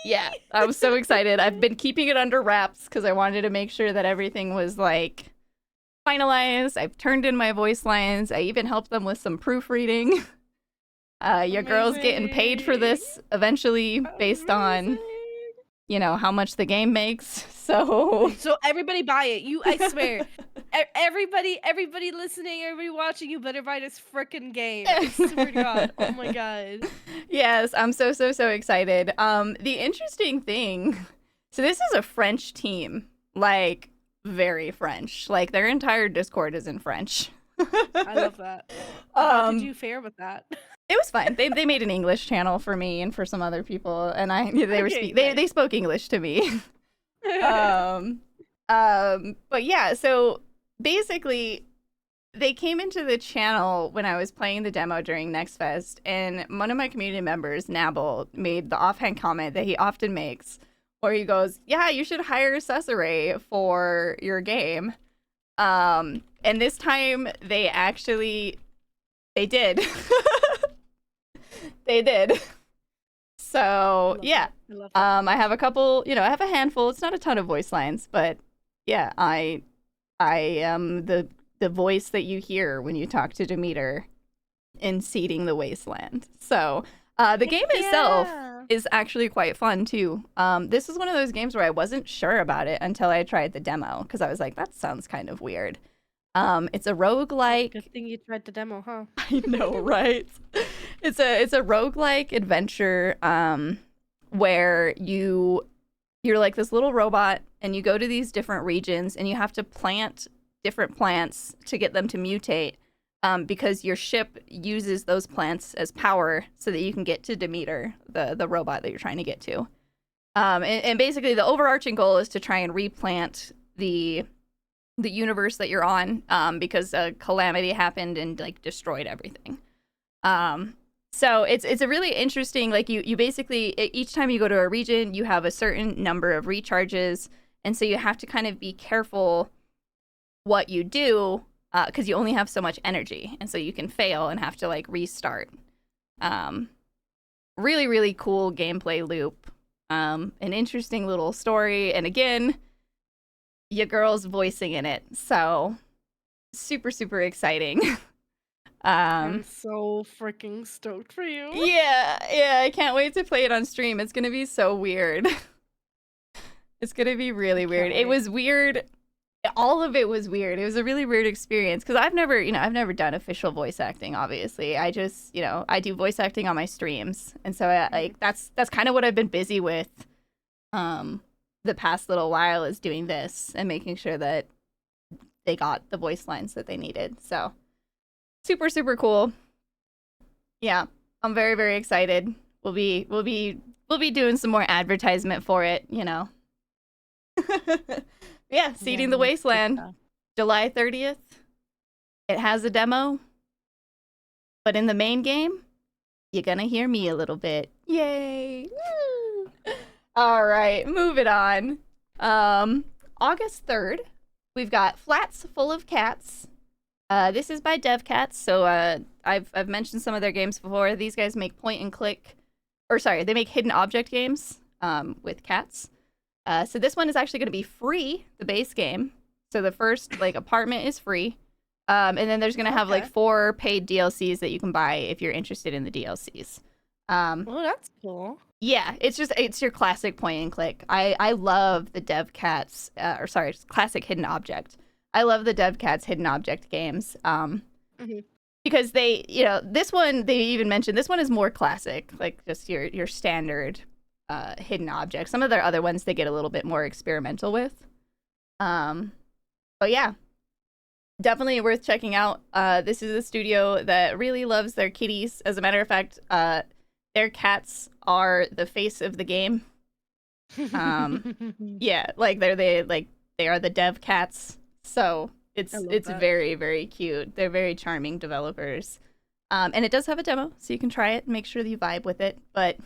Yeah, I was so excited. I've been keeping it under wraps because I wanted to make sure that everything was like finalized. I've turned in my voice lines. I even helped them with some proofreading. Your girl's getting paid for this eventually based on, how much the game makes. So everybody buy it. I swear. Everybody listening, everybody watching, you better buy this frickin' game. I swear to God. Oh my God. Yes, I'm so excited. The interesting thing, so this is a French team, like very French. Like their entire Discord is in French. I love that. How did you fare with that? It was fine. They made an English channel for me and for some other people, and Okay, they spoke English to me. um, but yeah, so basically they came into the channel when I was playing the demo during Next Fest, and one of my community members, Nabble, made the offhand comment that he often makes, where he goes, "Yeah, you should hire Cesire for your game." And this time they did. They did. So yeah, I love it. I have a couple. I have a handful. It's not a ton of voice lines, but yeah, I am the voice that you hear when you talk to Demeter in Seeding the Wasteland. So the game itself Yeah. is actually quite fun too. This is one of those games where I wasn't sure about it until I tried the demo because I was like, that sounds kind of weird. It's a roguelike. Good thing you tried the demo, huh? I know, right? It's a roguelike adventure where you're like this little robot and you go to these different regions and you have to plant different plants to get them to mutate because your ship uses those plants as power so that you can get to Demeter, the robot that you're trying to get to. And basically the overarching goal is to try and replant the universe that you're on because a calamity happened and like destroyed everything. So it's a really interesting, like you basically each time you go to a region you have a certain number of recharges, and so you have to kind of be careful what you do because you only have so much energy, and so you can fail and have to like restart. Really really cool gameplay loop, an interesting little story, and again your girl's voicing in it, so super super exciting. I'm so freaking stoked for you. Yeah, I can't wait to play it on stream. It's gonna be so weird. It's gonna be really weird. It was weird. All of it was weird. It was a really weird experience because I've never done official voice acting. Obviously, I just, I do voice acting on my streams, and so that's kind of what I've been busy with, the past little while, is doing this and making sure that they got the voice lines that they needed. So super super cool. Yeah, I'm very very excited. We'll be doing some more advertisement for it. Yeah, Seeding the Wasteland, July 30th. It has a demo, but in the main game, you're gonna hear me a little bit. Yay! Woo! All right, moving on. August 3rd, we've got Flats Full of Cats. This is by DevCats, so I've mentioned some of their games before. These guys make point and click, they make hidden object games with cats. So this one is actually going to be free, the base game. So the first apartment is free, and then there's going to have 4 paid DLCs that you can buy if you're interested in the DLCs. Oh, that's cool. Yeah, it's your classic point and click. I love the DevCats, classic hidden object. I love the DevCats hidden object games. Because they, this one, they even mentioned, this one is more classic, like just your standard hidden object. Some of their other ones they get a little bit more experimental with. But yeah, definitely worth checking out. This is a studio that really loves their kitties. As a matter of fact, their cats are the face of the game. Yeah, they are the dev cats. So it's very very cute. They're very charming developers. And it does have a demo, so you can try it and make sure that you vibe with it. But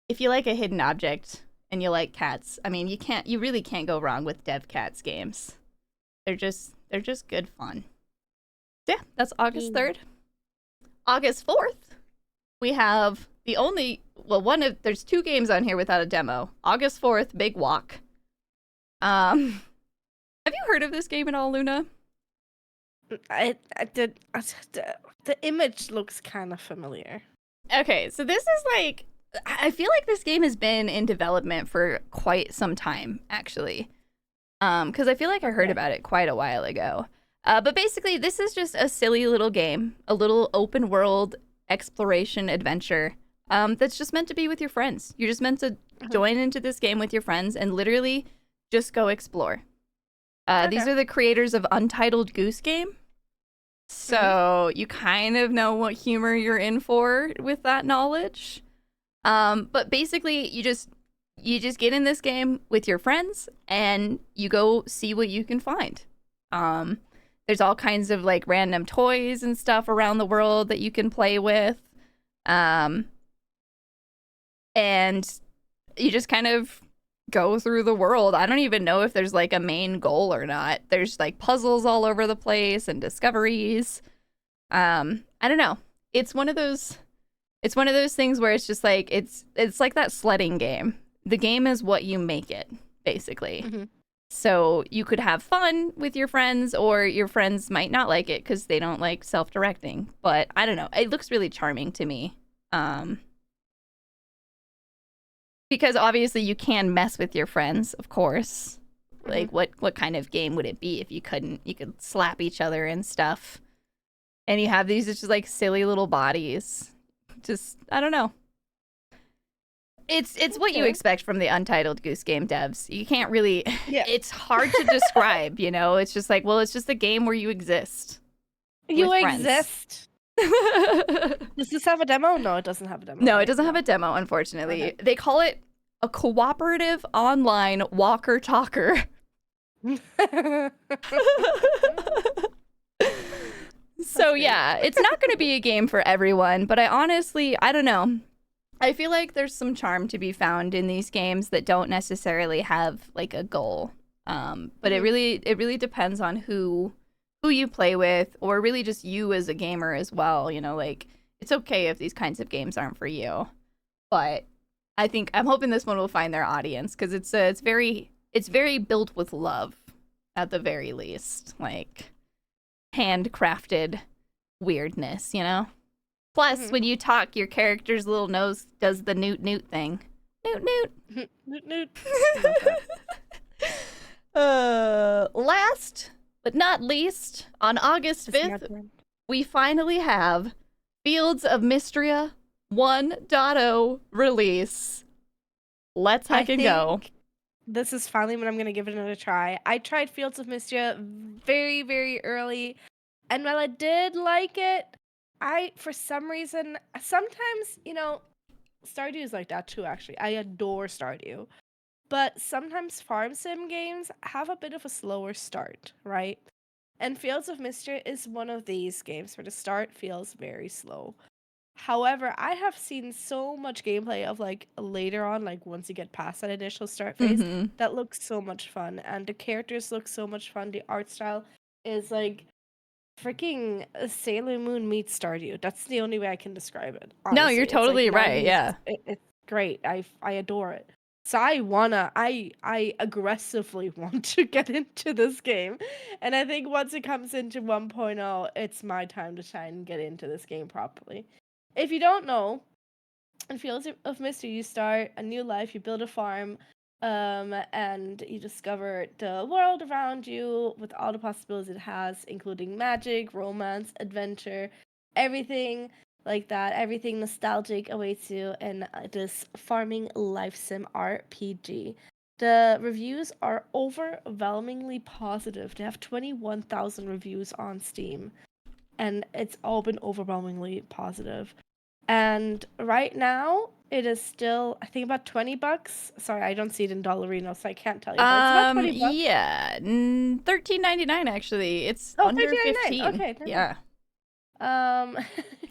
if you like a hidden object and you like cats, I mean, you really can't go wrong with DevCats games. They're just good fun. So yeah, that's August 3rd. August 4th, we have there's 2 games on here without a demo. August 4th, Big Walk. Have you heard of this game at all, Luna? I did. The image looks kind of familiar. Okay, so this is I feel like this game has been in development for quite some time, actually. Because I feel like I heard about it quite a while ago. But basically, this is just a silly little game, a little open world exploration adventure that's just meant to be with your friends. You're just meant to join into this game with your friends and literally just go explore. These are the creators of Untitled Goose Game. Mhm. So you kind of know what humor you're in for with that knowledge. But basically you just get in this game with your friends and you go see what you can find. Um, there's all kinds of like random toys and stuff around the world that you can play with. Um, and you just kind of go through the world. I don't even know if there's like a main goal or not. There's like puzzles all over the place and discoveries. I don't know. It's one of those it's one of those things where it's just like it's like that sledding game. The game is what you make it, basically. Mhm. So you could have fun with your friends, or your friends might not like it because they don't like self-directing. But I don't know. It looks really charming to me. Um, because obviously you can mess with your friends, of course. Mhm. Like what kind of game would it be if you couldn't? You could slap each other and stuff. And you have these just like silly little bodies. Just I don't know. It's what you Okay. expect from the Untitled Goose Game devs. You can't really Yeah. it's hard to describe, you know? It's just like, well, it's just a game where you exist You with friends. exist. Does this have a demo? No, it doesn't have a demo, No, it right? doesn't have No. a demo, unfortunately. They call it a cooperative online walker talker. Okay. That's So great. yeah, it's not going to be a game for everyone, but I don't know. I feel like there's some charm to be found in these games that don't necessarily have like a goal. But Mhm. it really depends on who you play with, or really just you as a gamer as well. You know, like it's okay if these kinds of games aren't for you, but I'm hoping this one will find their audience because it's very built with love at the very least, like handcrafted weirdness, you know. Plus, Mhm. when you talk, your character's little nose does the newt newt thing. Newt newt. Noot, noot. Love that. Last but not least, on August It's my 5th, turn. we finally have Fields of Mystria 1.0 release. Let's I heckin' go. think this is finally when I'm gonna give it another try. I tried Fields of Mystia very, very early, and while I did like it, I for some reason sometimes, Stardew is like that too, actually. I adore Stardew. But sometimes farm sim games have a bit of a slower start, right? And Fields of Mystery is one of these games where the start feels very slow. However, I have seen so much gameplay of like later on, like once you get past that initial start phase, Mm-hmm. that looks so much fun. And the characters look so much fun. The art style is like freaking Sailor Moon meets Stardew. That's the only way I can describe it. No, you're Honestly, it's like totally right. 90s. Yeah. It's great. I adore it. So I aggressively want to get into this game. And I think once it comes into 1.0, it's my time to try and get into this game properly. If you don't know, in Fields of Mystery, you start a new life, you build a farm, and you discover the world around you with all the possibilities it has, including magic, romance, adventure, everything like that. Everything nostalgic awaits you in this farming life sim RPG. The reviews are overwhelmingly positive. They have 21,000 reviews on Steam, and it's all been overwhelmingly positive. And right now, it is still, I think, about $20. Sorry, I don't see it in Dollarino, so I can't tell you, but it's about $20. Yeah, 13.99 actually. It's Oh, under 13.99. 15. Okay, never mind. Yeah. Um,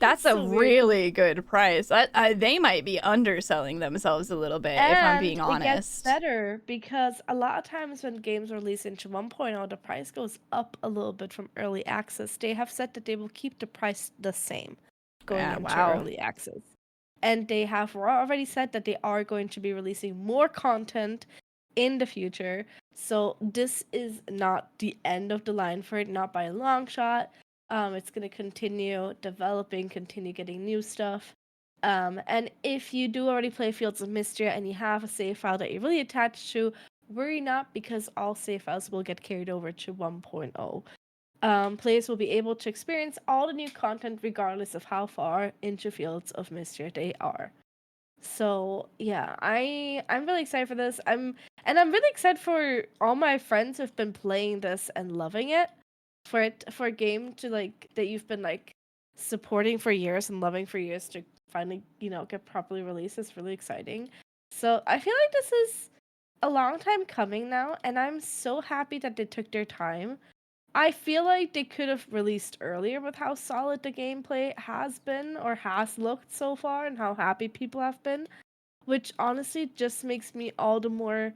That's it's a so weird. really good price. They might be underselling themselves a little bit, if I'm And being it gets honest. better because a lot of times when games release into 1.0, the price goes up a little bit from early access. They have said that they will keep the price the same going Yeah, into wow. early access. And they have already said that they are going to be releasing more content in the future. So this is not the end of the line for it, not by a long shot. It's going to continue developing, continue getting new stuff. And if you do already play Fields of Mystery and you have a save file that you're really attached to, worry not because all save files will get carried over to 1.0. Players will be able to experience all the new content regardless of how far into Fields of Mystery they are. So yeah, I'm really excited for this. I'm really excited for all my friends who've been playing this and loving it. for a game to like that you've been like supporting for years and loving for years to finally, get properly released is really exciting. So I feel like this is a long time coming now, and I'm so happy that they took their time. I feel like they could have released earlier with how solid the gameplay has been or has looked so far and how happy people have been, which honestly just makes me all the more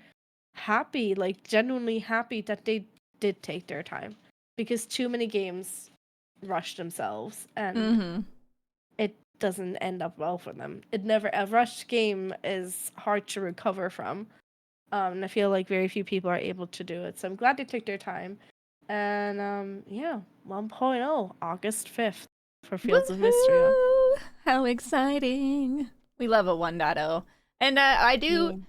happy, like genuinely happy that they did take their time because too many games rush themselves and Mm-hmm. it doesn't end up well for them. It never a rushed game is hard to recover from. And I feel like very few people are able to do it. So I'm glad they took their time. And yeah, 1.0, August 5th for Fields of Mystery. Woohoo! How exciting. We love a 1.0. And I do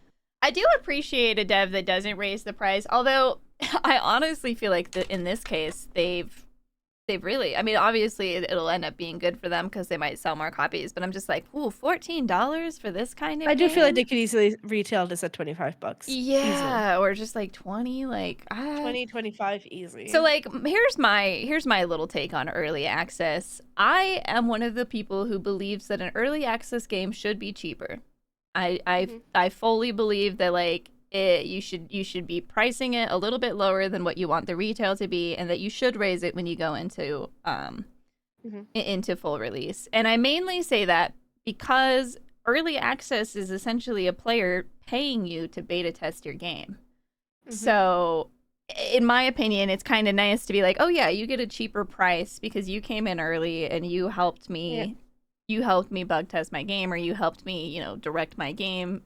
appreciate a dev that doesn't raise the price. Although I honestly feel like that in this case they've really, I mean, obviously it'll end up being good for them because they might sell more copies, but I'm just like, ooh, $14 for this kind of I do game? feel like they could easily retail this at $25. Yeah, or just like 20, like 20, 25 easy. So like here's my little take on early access. I am one of the people who believes that an early access game should be cheaper. I fully believe that like you should be pricing it a little bit lower than what you want the retail to be, and that you should raise it when you go into into full release. And I mainly say that because early access is essentially a player paying you to beta test your game. So in my opinion, it's kind of nice to be like, oh yeah, you get a cheaper price because you came in early and you helped me. Yeah. You helped me bug test my game, or you helped me, direct my game.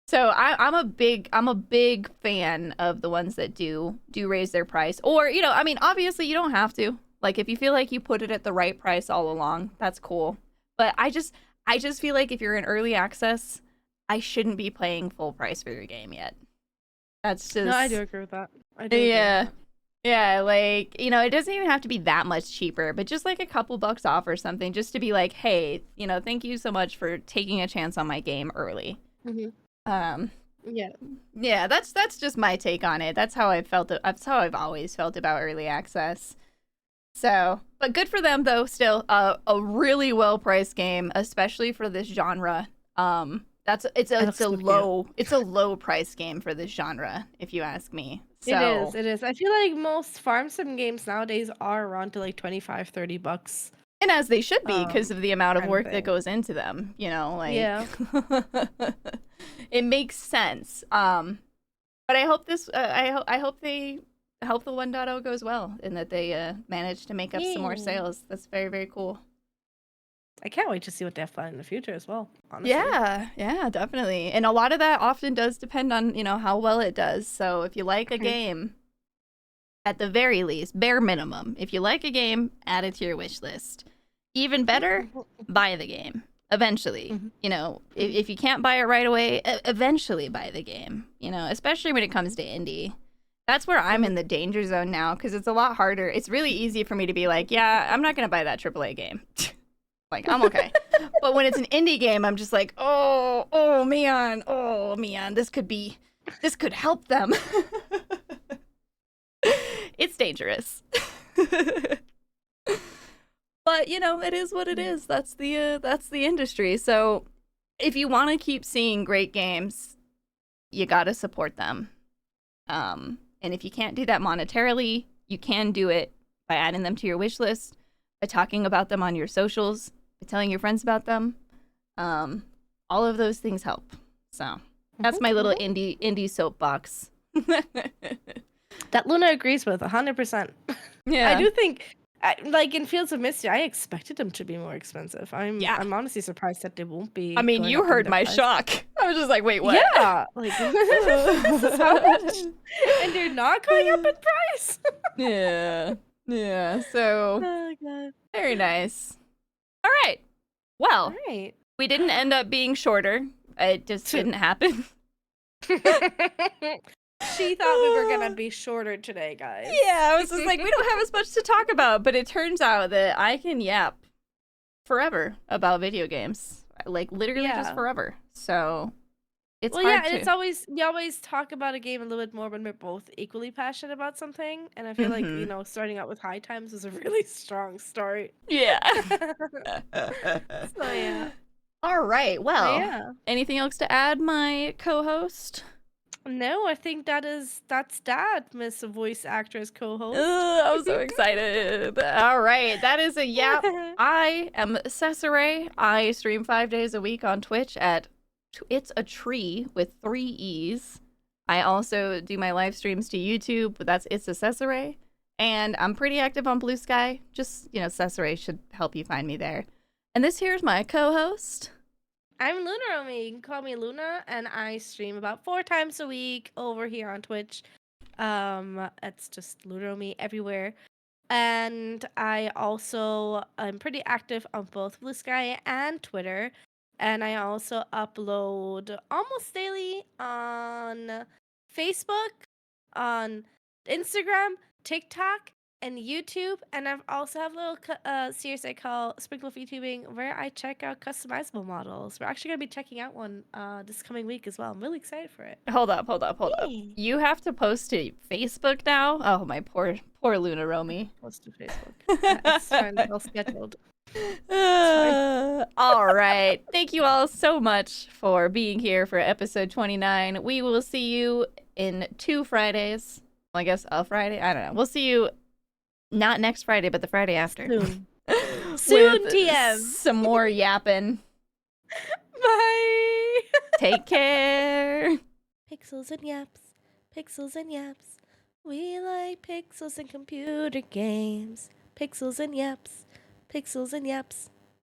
So I'm a big fan of the ones that do raise their price, or I mean, obviously you don't have to. Like if you feel like you put it at the right price all along, that's cool. But I just feel like if you're in early access, I shouldn't be paying full price for your game yet. That's just... No, I do agree with that. Yeah, like, it doesn't even have to be that much cheaper, but just like a couple bucks off or something, just to be like, hey, thank you so much for taking a chance on my game early. Yeah, that's just my take on it. That's how I felt. That's how I've always felt about early access. So, but good for them though. Still, a really well priced game, especially for this genre. It's a low price game for this genre, if you ask me. So, it is. I feel like most farm sim games nowadays are around to like $25-$30. And as they should be, because of the amount of work that goes into them, like... Yeah. It makes sense. But I hope this... I hope the 1.0 goes well, and that they manage to make up some more sales. That's very, very cool. I can't wait to see what they have planned in the future as well, honestly. Yeah, definitely. And a lot of that often does depend on, how well it does. So if you like a game... At the very least, bare minimum, if you like a game, add it to your wish list. Even better, buy the game. Eventually. If you can't buy it right away, eventually buy the game. Especially when it comes to indie. That's where I'm in the danger zone now, because it's a lot harder. It's really easy for me to be like, yeah, I'm not going to buy that AAA game. Like, I'm okay. But when it's an indie game, I'm just like, oh, man, this could help them. It's dangerous. But, it is what it is. That's the industry. So if you want to keep seeing great games, you got to support them. And if you can't do that monetarily, you can do it by adding them to your wish list, by talking about them on your socials, by telling your friends about them. All of those things help. So that's my little indie soapbox. That Luna agrees with 100%. Yeah. I do think, like in Fields of Mystery, I expected them to be more expensive. I'm honestly surprised that they won't be. I mean, you heard my shock. I was just like, wait, what? Yeah, like this is how much, and they're not going up in price. Yeah. So, oh god, very nice. All right. Well, we didn't end up being shorter. It just didn't happen. She thought we were gonna be shorter today, guys. Yeah, I was just like, we don't have as much to talk about, but it turns out that I can yap forever about video games. Like, literally just forever. So, It's Well, yeah, hard and to. it's always we always talk about a game a little bit more when we're both equally passionate about something, and I feel like, Hmm. starting out with High Times was a really strong start. Yeah. So, yeah. All right. But Well, yeah. anything else to add, my co-host? No, I think that's that, Miss Voice Actress co-host. I'm so excited. All right. That is a yap. I am Cesire. I stream 5 days a week on Twitch at It's a Tree with 3 E's. I also do my live streams to YouTube, but that's It's a Cesare. And I'm pretty active on Blue Sky. Just, Cesare should help you find me there. And this here's my co-host. I'm Loonaromi. You can call me Luna, and I stream about 4 times a week over here on Twitch. It's just Loonaromi everywhere. And I also am pretty active on both Blue Sky and Twitter. And I also upload almost daily on Facebook, on Instagram, TikTok, and YouTube. And I also have a little series I call Sprinkle of YouTubing, where I check out customizable models. We're actually going to be checking out one this coming week as well. I'm really excited for it. Hold up. Yay. You have to post to Facebook now? Oh, my poor Loonaromi. Post to Facebook. It's fine. It's all scheduled. All right. Thank you all so much for being here for episode 29. We will see you in 2 Fridays. Well, I guess a Friday. I don't know. We'll see you not next Friday, but the Friday after. Soon. Soon, TM. Some more yapping. Bye. Take care. Pixels and yaps. Pixels and yaps. We like pixels and computer games. Pixels and yaps. Pixels and yaps.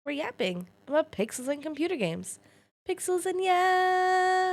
We're yapping about pixels and computer games. Pixels and yaps.